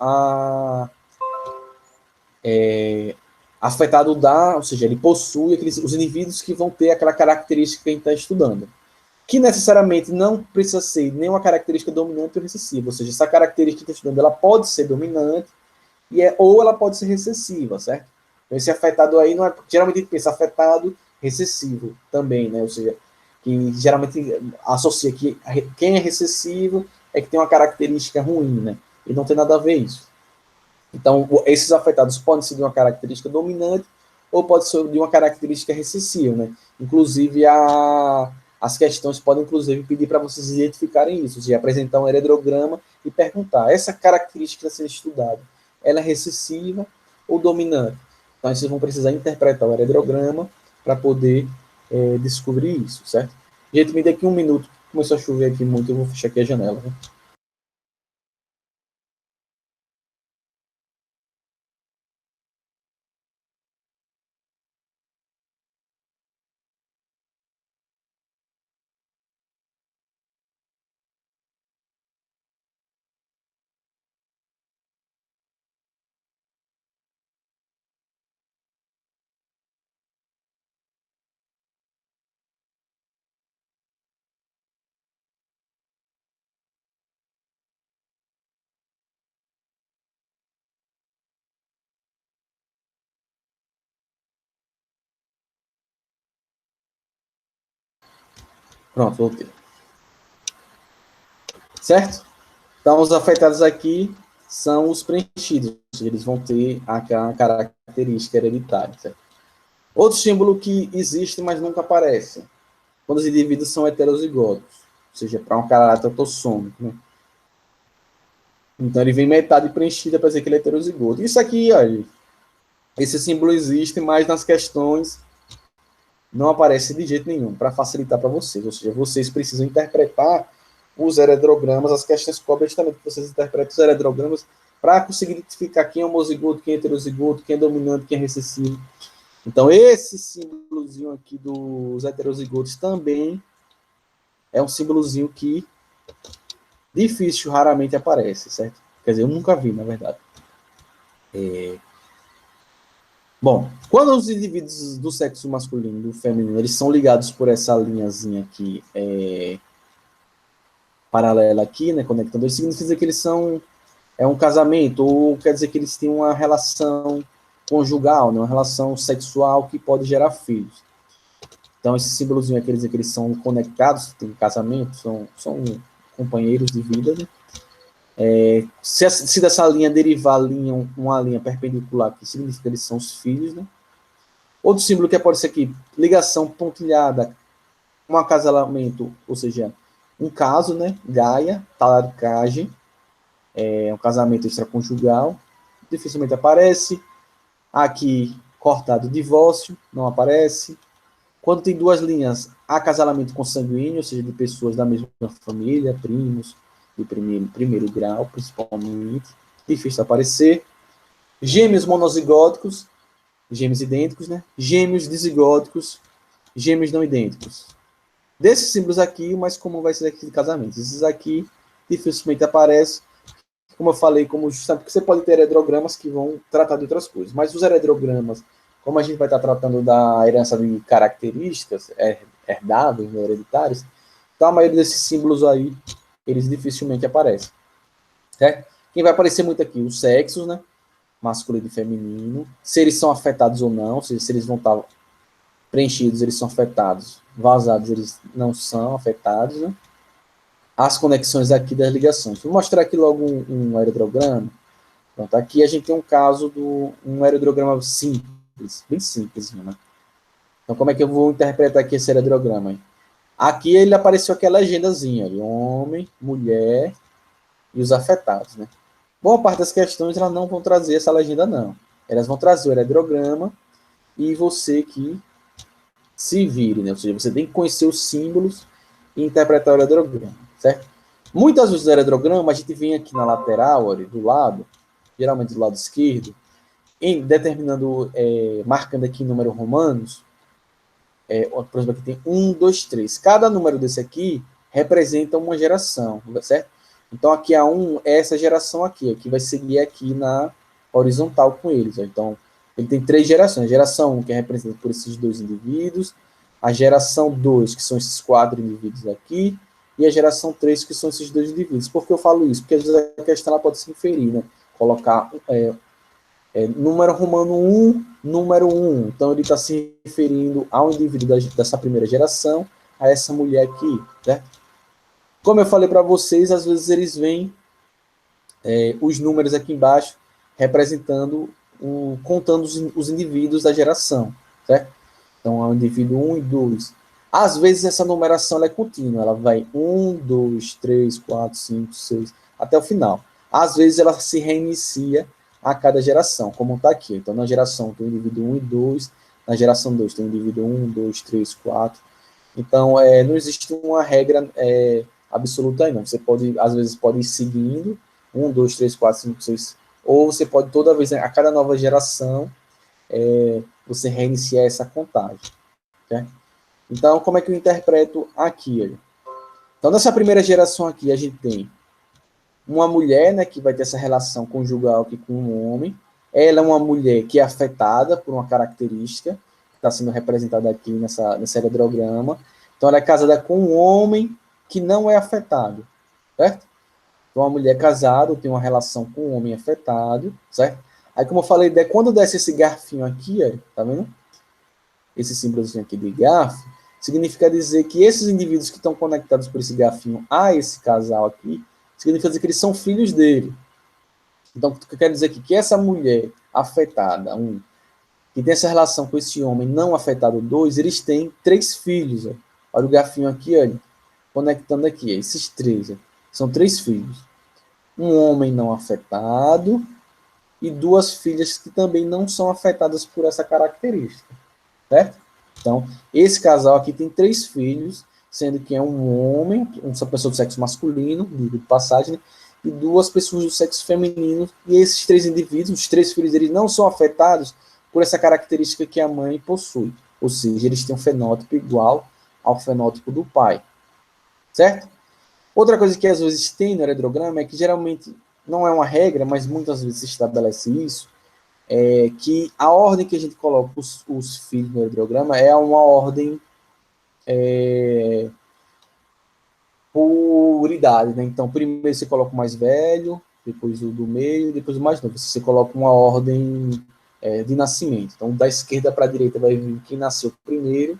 ou seja, ele possui os indivíduos que vão ter aquela característica que a gente está estudando, que necessariamente não precisa ser nenhuma característica dominante ou recessiva, ou seja, essa característica que está estudando, ela pode ser dominante ou ela pode ser recessiva, certo? Então, esse afetado aí, não é, geralmente a gente pensa afetado recessivo também, né? Ou seja, que geralmente associa que quem é recessivo é que tem uma característica ruim, né? E não tem nada a ver isso. Então, esses afetados podem ser de uma característica dominante ou pode ser de uma característica recessiva, né? Inclusive, as questões podem, inclusive, pedir para vocês identificarem isso, de apresentar um heredograma e perguntar, essa característica a ser estudada, ela é recessiva ou dominante? Então, vocês vão precisar interpretar o heredograma para poder descobrir isso, certo? Gente, me dê aqui um minuto, começou a chover aqui muito, eu vou fechar aqui a janela, né? Pronto, voltei. Certo? Então, os afetados aqui são os preenchidos, eles vão ter a característica hereditária. Certo? Outro símbolo que existe, mas nunca aparece, quando os indivíduos são heterozigotos, ou seja, para um caráter autossômico, né? Então, ele vem metade preenchida para dizer que ele é heterozigoto. Isso aqui, olha, esse símbolo existe, mas nas questões não aparece de jeito nenhum, para facilitar para vocês. Ou seja, vocês precisam interpretar os heredrogramas, as questões cobrem justamente que vocês interpretem os heredrogramas para conseguir identificar quem é homozigoto, quem é heterozigoto, quem é dominante, quem é recessivo. Então, esse símbolozinho aqui dos heterozigotos também é um símbolozinho que difícil, raramente aparece, certo? Quer dizer, eu nunca vi, na verdade. Bom, quando os indivíduos do sexo masculino e do feminino, eles são ligados por essa linhazinha aqui, paralela aqui, né, conectando, isso significa que eles são um casamento, ou quer dizer que eles têm uma relação conjugal, né, uma relação sexual que pode gerar filhos. Então, esse símbolozinho aqui quer dizer que eles são conectados, têm casamento, são companheiros de vida, né? Se dessa linha derivar uma linha perpendicular, que significa que eles são os filhos, né? Outro símbolo que pode ser aqui, ligação pontilhada, um acasalamento, ou seja, um caso, né? Gaia, talaricagem, um casamento extraconjugal, dificilmente aparece. Aqui, cortado, divórcio, não aparece. Quando tem duas linhas, acasalamento consanguíneo, ou seja, de pessoas da mesma família, primos, de primeiro grau, principalmente. difícil de aparecer. Gêmeos monozigóticos, gêmeos idênticos, né? Gêmeos dizigóticos, gêmeos não idênticos. Desses símbolos aqui, o mais comum vai ser aqui de casamento. Esses aqui dificilmente aparecem, como eu falei, como justamente porque você pode ter heredrogramas que vão tratar de outras coisas. Mas os heredrogramas, como a gente vai estar tratando da herança de características herdáveis, né, hereditárias, então a maioria desses símbolos aí, eles dificilmente aparecem. Certo? Quem vai aparecer muito aqui? Os sexos, né? Masculino e feminino. Se eles são afetados ou não, se eles vão estar preenchidos, eles são afetados. Vazados, eles não são afetados, né? As conexões aqui das ligações. Vou mostrar aqui logo um aerodrograma. Pronto, aqui a gente tem um caso de um aerodrograma simples, bem simples, né? Então, como é que eu vou interpretar aqui esse aerodrograma? Aqui ele apareceu aqui a legendazinha, homem, mulher e os afetados, né? Boa parte das questões elas não vão trazer essa legenda, não. Elas vão trazer o aerodrograma e você que se vire, né? Ou seja, você tem que conhecer os símbolos e interpretar o aerodrograma, certo? Muitas vezes o aerodrograma, a gente vem aqui na lateral, olha, do lado, geralmente do lado esquerdo, determinando, marcando aqui números romanos, por exemplo, aqui tem 1, 2, 3. Cada número desse aqui representa uma geração, certo? Então, aqui a 1 é essa geração aqui, que vai seguir aqui na horizontal com eles. Ó. Então, ele tem 3 gerações. A geração 1, que é representada por esses 2 indivíduos. A geração 2, que são esses 4 indivíduos aqui. E a geração 3, que são esses 2 indivíduos. Por que eu falo isso? Porque às vezes a questão ela pode se inferir, né? Colocar número romano 1, número 1. Então, ele está se referindo ao indivíduo dessa primeira geração, a essa mulher aqui, certo? Como eu falei para vocês, às vezes eles veem os números aqui embaixo representando, contando os indivíduos da geração, certo? Então, é o indivíduo 1 e 2. Às vezes, essa numeração ela é contínua, ela vai 1, 2, 3, 4, 5, 6, até o final. Às vezes, ela se reinicia a cada geração, como está aqui. Então, na geração tem o indivíduo 1 e 2, na geração 2 tem o indivíduo 1, 2, 3, 4. Então, não existe uma regra absoluta aí, não. Você pode, às vezes, pode ir seguindo 1, 2, 3, 4, 5, 6, ou você pode toda vez, a cada nova geração, você reiniciar essa contagem. Certo? Então, como é que eu interpreto aqui? Olha? Então, nessa primeira geração aqui, a gente tem uma mulher, né, que vai ter essa relação conjugal aqui com um homem. Ela é uma mulher que é afetada por uma característica, que está sendo representada aqui nesse aerodrograma. Então, ela é casada com um homem que não é afetado, certo? Então, uma mulher casada tem uma relação com um homem afetado, certo? Aí, como eu falei, quando desce esse garfinho aqui, ó, tá vendo? Esse símbolozinho aqui de garfo, significa dizer que esses indivíduos que estão conectados por esse garfinho a esse casal aqui, significa dizer que eles são filhos dele. Então, o que eu quero dizer aqui? Que essa mulher afetada, que tem essa relação com esse homem não afetado, 2, eles têm 3 filhos. Ó. Olha o garfinho aqui, olha, conectando aqui, esses 3. Ó. São 3 filhos. Um homem não afetado e 2 filhas que também não são afetadas por essa característica. Certo? Então, esse casal aqui tem 3 filhos, sendo que é um homem, uma pessoa do sexo masculino, de passagem, né? E 2 pessoas do sexo feminino, e esses 3 indivíduos, os 3 filhos deles não são afetados por essa característica que a mãe possui, ou seja, eles têm um fenótipo igual ao fenótipo do pai, certo? Outra coisa que às vezes tem no aerodrograma é que geralmente, não é uma regra, mas muitas vezes se estabelece isso, que a ordem que a gente coloca os filhos no aerodrograma é uma ordem por idade, né? Então, primeiro você coloca o mais velho, depois o do meio, depois o mais novo. Você coloca uma ordem de nascimento. Então, da esquerda para a direita vai vir quem nasceu primeiro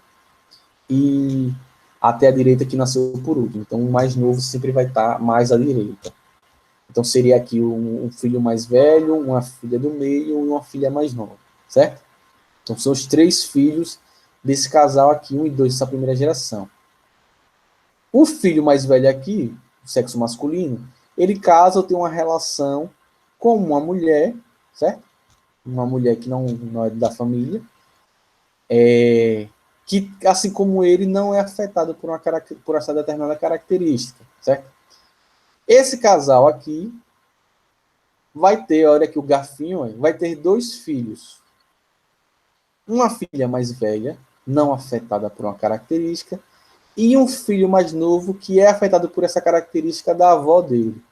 e até a direita que nasceu por último. Então, o mais novo sempre vai estar mais à direita. Então, seria aqui um filho mais velho, uma filha do meio e uma filha mais nova, certo? Então, são os 3 filhos desse casal aqui, 1 e 2, dessa primeira geração. O filho mais velho aqui, sexo masculino, ele casa ou tem uma relação com uma mulher, certo? Uma mulher que não é da família, que, assim como ele, não é afetado por essa determinada característica, certo? Esse casal aqui, vai ter, olha aqui o garfinho, olha, vai ter 2 filhos. Uma filha mais velha, não afetada por uma característica, e um filho mais novo que é afetado por essa característica da avó dele,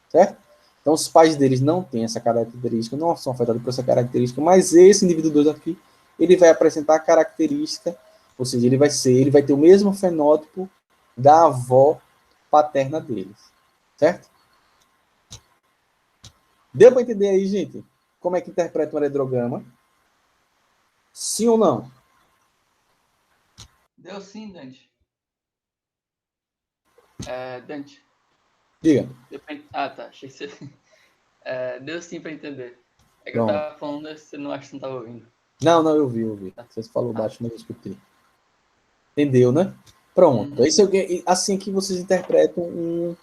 certo? Então, os pais deles não têm essa característica, não são afetados por essa característica, mas esse indivíduo 2 aqui, ele vai apresentar a característica, ou seja, ele vai ter o mesmo fenótipo da avó paterna deles, certo? Deu para entender aí, gente? Como é que interpreta um heterograma? Sim ou não? Deu sim, Dante. Dante. Diga. Ah, tá. Achei que você. Deu sim para entender. É que eu Pronto. tava falando, você não acha que não tava ouvindo. Não, eu vi. Você falou baixo, mas eu escutei. Entendeu, né? Pronto. Isso é assim que vocês interpretam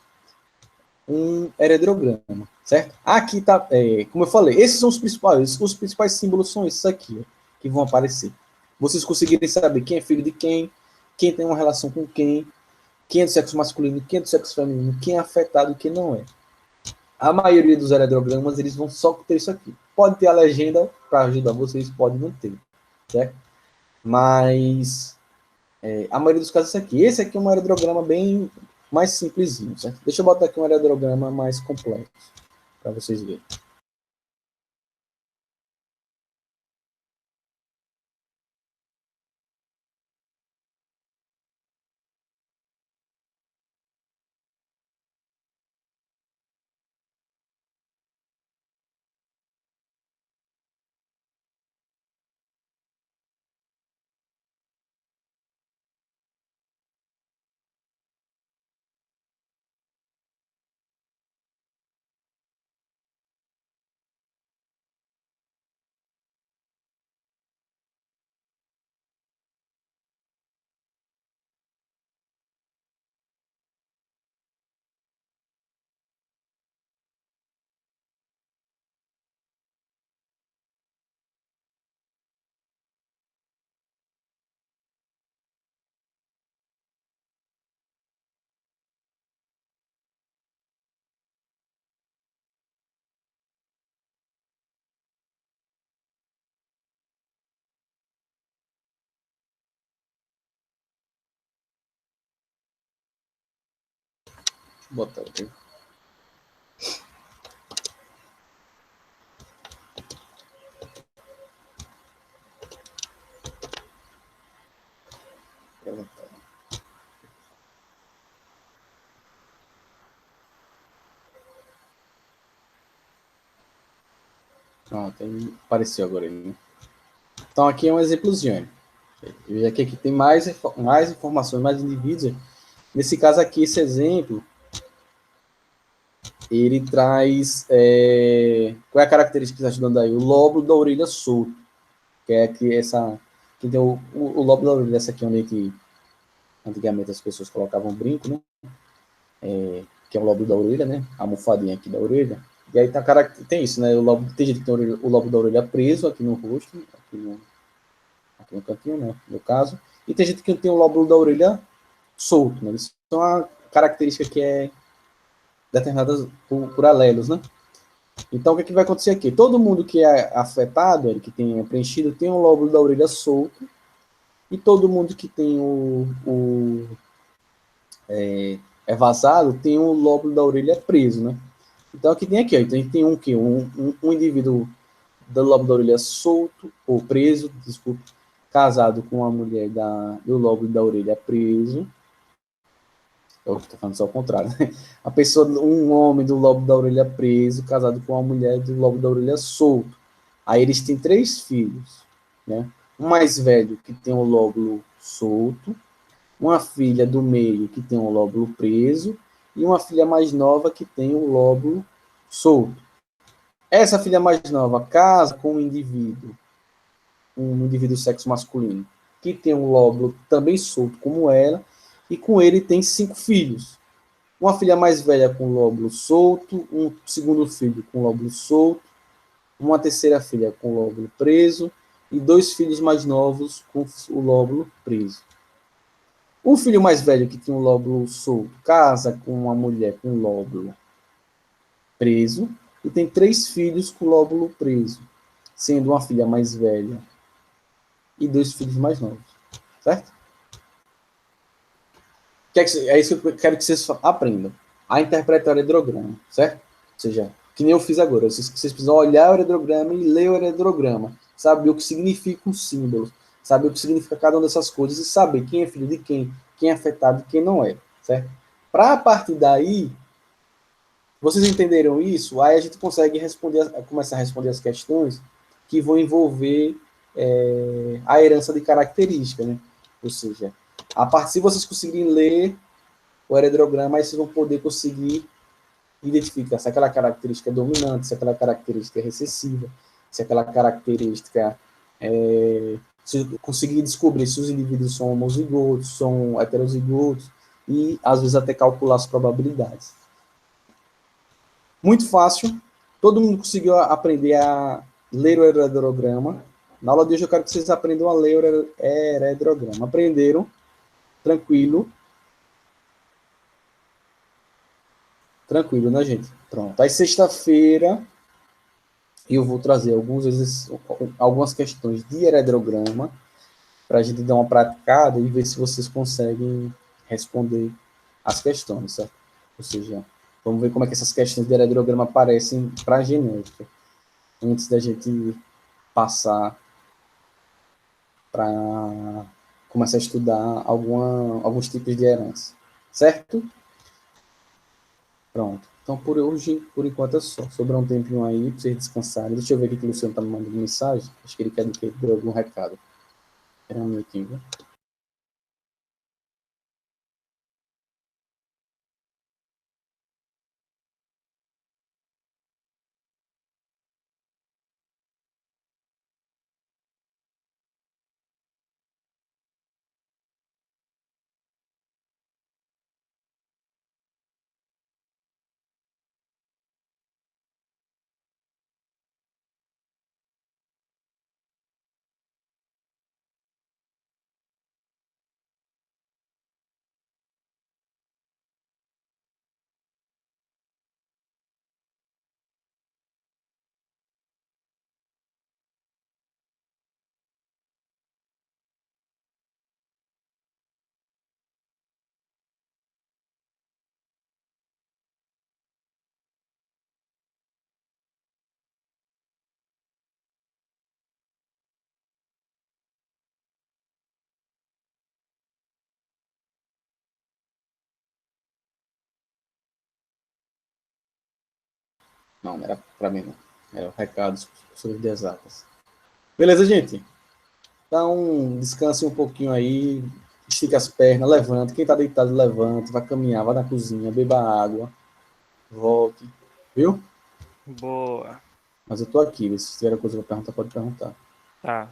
um heredograma, certo? Aqui tá, como eu falei, esses são os principais símbolos são esses aqui, ó, que vão aparecer. Vocês conseguirem saber quem é filho de quem tem uma relação com quem é do sexo masculino, quem é do sexo feminino, quem é afetado e quem não é. A maioria dos heredogramas, eles vão só ter isso aqui. Pode ter a legenda para ajudar vocês, pode não ter, certo? Mas a maioria dos casos é isso aqui. Esse aqui é um heredograma bem mais simplesinho, certo? Deixa eu botar aqui um heredograma mais complexo para vocês verem. Vou botar aqui. Pronto, aí apareceu agora. Né? Então, aqui é um exemplozinho. E aqui tem mais informações, mais indivíduos. Nesse caso aqui, esse exemplo, ele traz... qual é a característica que está ajudando aí? O lóbulo da orelha solto. Que é aqui essa... Que tem o lóbulo da orelha, essa aqui onde que antigamente as pessoas colocavam brinco, né? Que é o lóbulo da orelha, né? A almofadinha aqui da orelha. E aí tem isso, né? Tem gente que tem o lóbulo da orelha preso aqui no rosto, aqui no cantinho, né? No caso. E tem gente que tem o lóbulo da orelha solto, né? Isso é uma característica que é determinada por alelos, né? Então, o que vai acontecer aqui? Todo mundo que é afetado, que tem preenchido, tem o lóbulo da orelha solto, e todo mundo que tem é vazado tem o lóbulo da orelha preso, né? Então, aqui tem aqui, ó, então, a gente tem um indivíduo do lóbulo da orelha solto, ou preso, desculpa, casado com uma mulher do lóbulo da orelha preso. Eu estou falando só ao contrário, né? Um homem do lóbulo da orelha preso, casado com uma mulher do lóbulo da orelha solto. Aí eles têm 3 filhos, né? Um mais velho, que tem o lóbulo solto, uma filha do meio, que tem o lóbulo preso, e uma filha mais nova, que tem o lóbulo solto. Essa filha mais nova casa com um indivíduo do sexo masculino, que tem um lóbulo também solto como ela, e com ele tem 5 filhos. Uma filha mais velha com lóbulo solto, um segundo filho com lóbulo solto, uma terceira filha com lóbulo preso, e 2 filhos mais novos com o lóbulo preso. O filho mais velho, que tem um lóbulo solto, casa com uma mulher com lóbulo preso, e tem 3 filhos com o lóbulo preso, sendo uma filha mais velha e 2 filhos mais novos. Certo? É isso que eu quero que vocês aprendam. A interpretar o heterograma, certo? Ou seja, que nem eu fiz agora. Vocês precisam olhar o heterograma e ler o heterograma. Saber o que significa um símbolo. Saber o que significa cada uma dessas coisas e saber quem é filho de quem é afetado e quem não é. Certo? Para a partir daí, vocês entenderam isso? Aí a gente consegue começar a responder as questões que vão envolver a herança de característica, né? Ou seja, a partir se vocês conseguirem ler o heredograma, aí vocês vão poder conseguir identificar se aquela característica é dominante, se aquela característica é recessiva, se aquela característica se conseguir descobrir se os indivíduos são homozigotos, são heterozigotos, e às vezes até calcular as probabilidades. Muito fácil, todo mundo conseguiu aprender a ler o heredograma. Na aula de hoje eu quero que vocês aprendam a ler o heredograma. Aprenderam? Tranquilo? Tranquilo, né, gente? Pronto. Aí, sexta-feira, eu vou trazer algumas questões de heredograma para a gente dar uma praticada e ver se vocês conseguem responder as questões, certo? Ou seja, vamos ver como é que essas questões de heredograma aparecem para a genética, antes da gente passar para começar a estudar alguns tipos de herança, certo? Pronto. Então, por hoje, por enquanto é só. Sobrou um tempinho aí para vocês descansarem. Deixa eu ver aqui que o Luciano está me mandando mensagem. Acho que ele quer que dê algum recado. Espera um minutinho, viu? Não, não era para mim, não. Era o recado sobre de exatas. Beleza, gente? Então, descanse um pouquinho aí. Estica as pernas, levante. Quem está deitado, levante. Vai caminhar, vai na cozinha, beba água. Volte. Viu? Boa. Mas eu tô aqui. Se tiver coisa para perguntar, pode perguntar. Tá.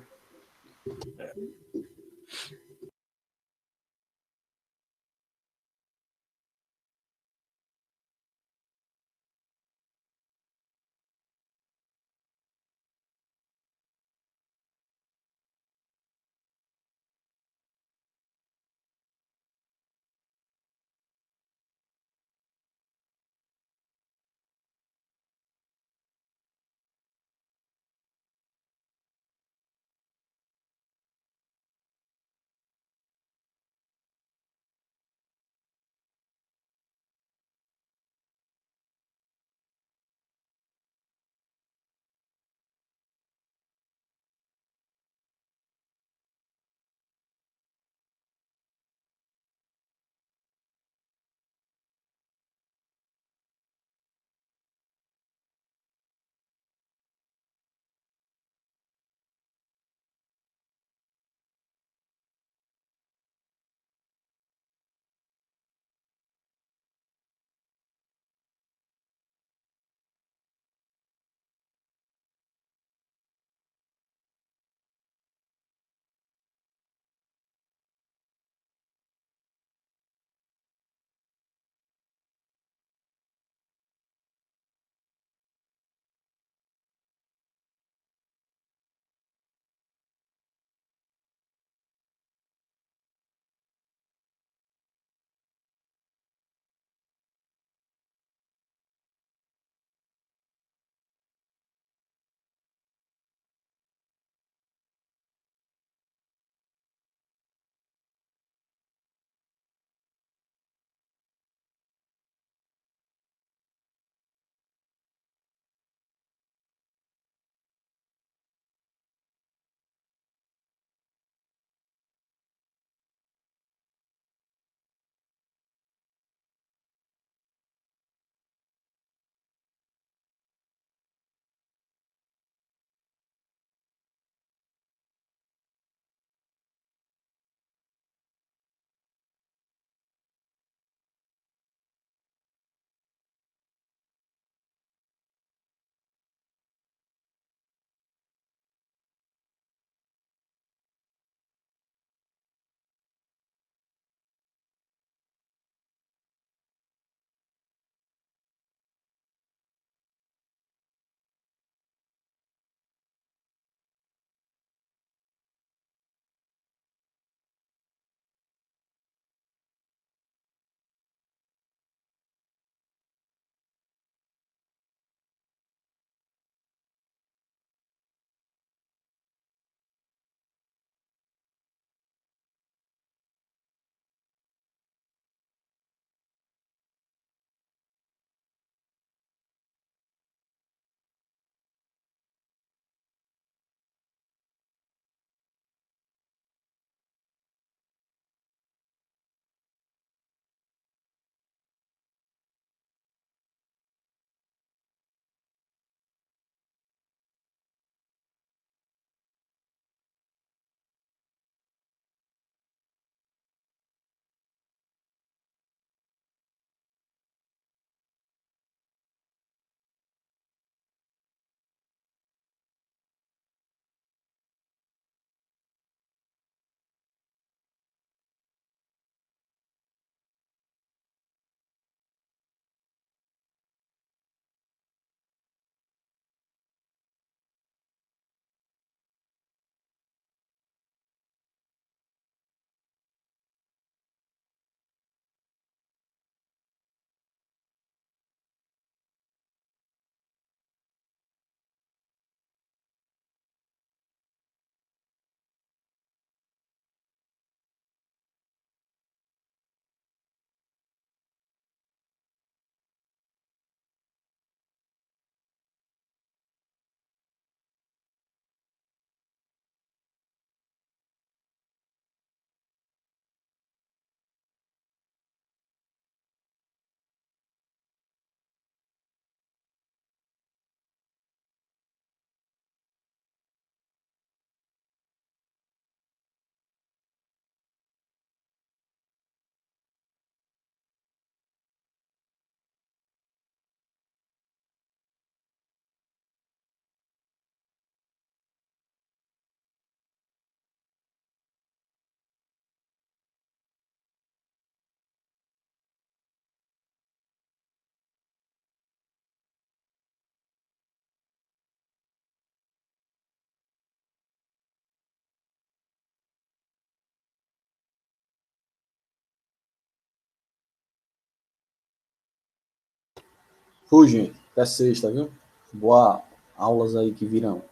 Fui, gente. Até sexta, viu? Boa aulas aí que virão.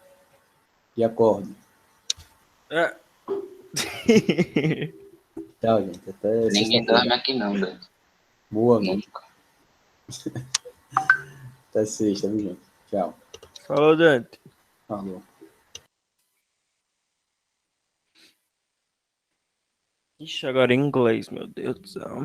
E acorde. É. Tchau, gente. Até Ninguém dorme sexta-feira. aqui não, velho. Boa noite. Nunca. Até sexta, viu, gente? Tchau. Falou, Dante. Falou. Ixi, agora em inglês, meu Deus do céu.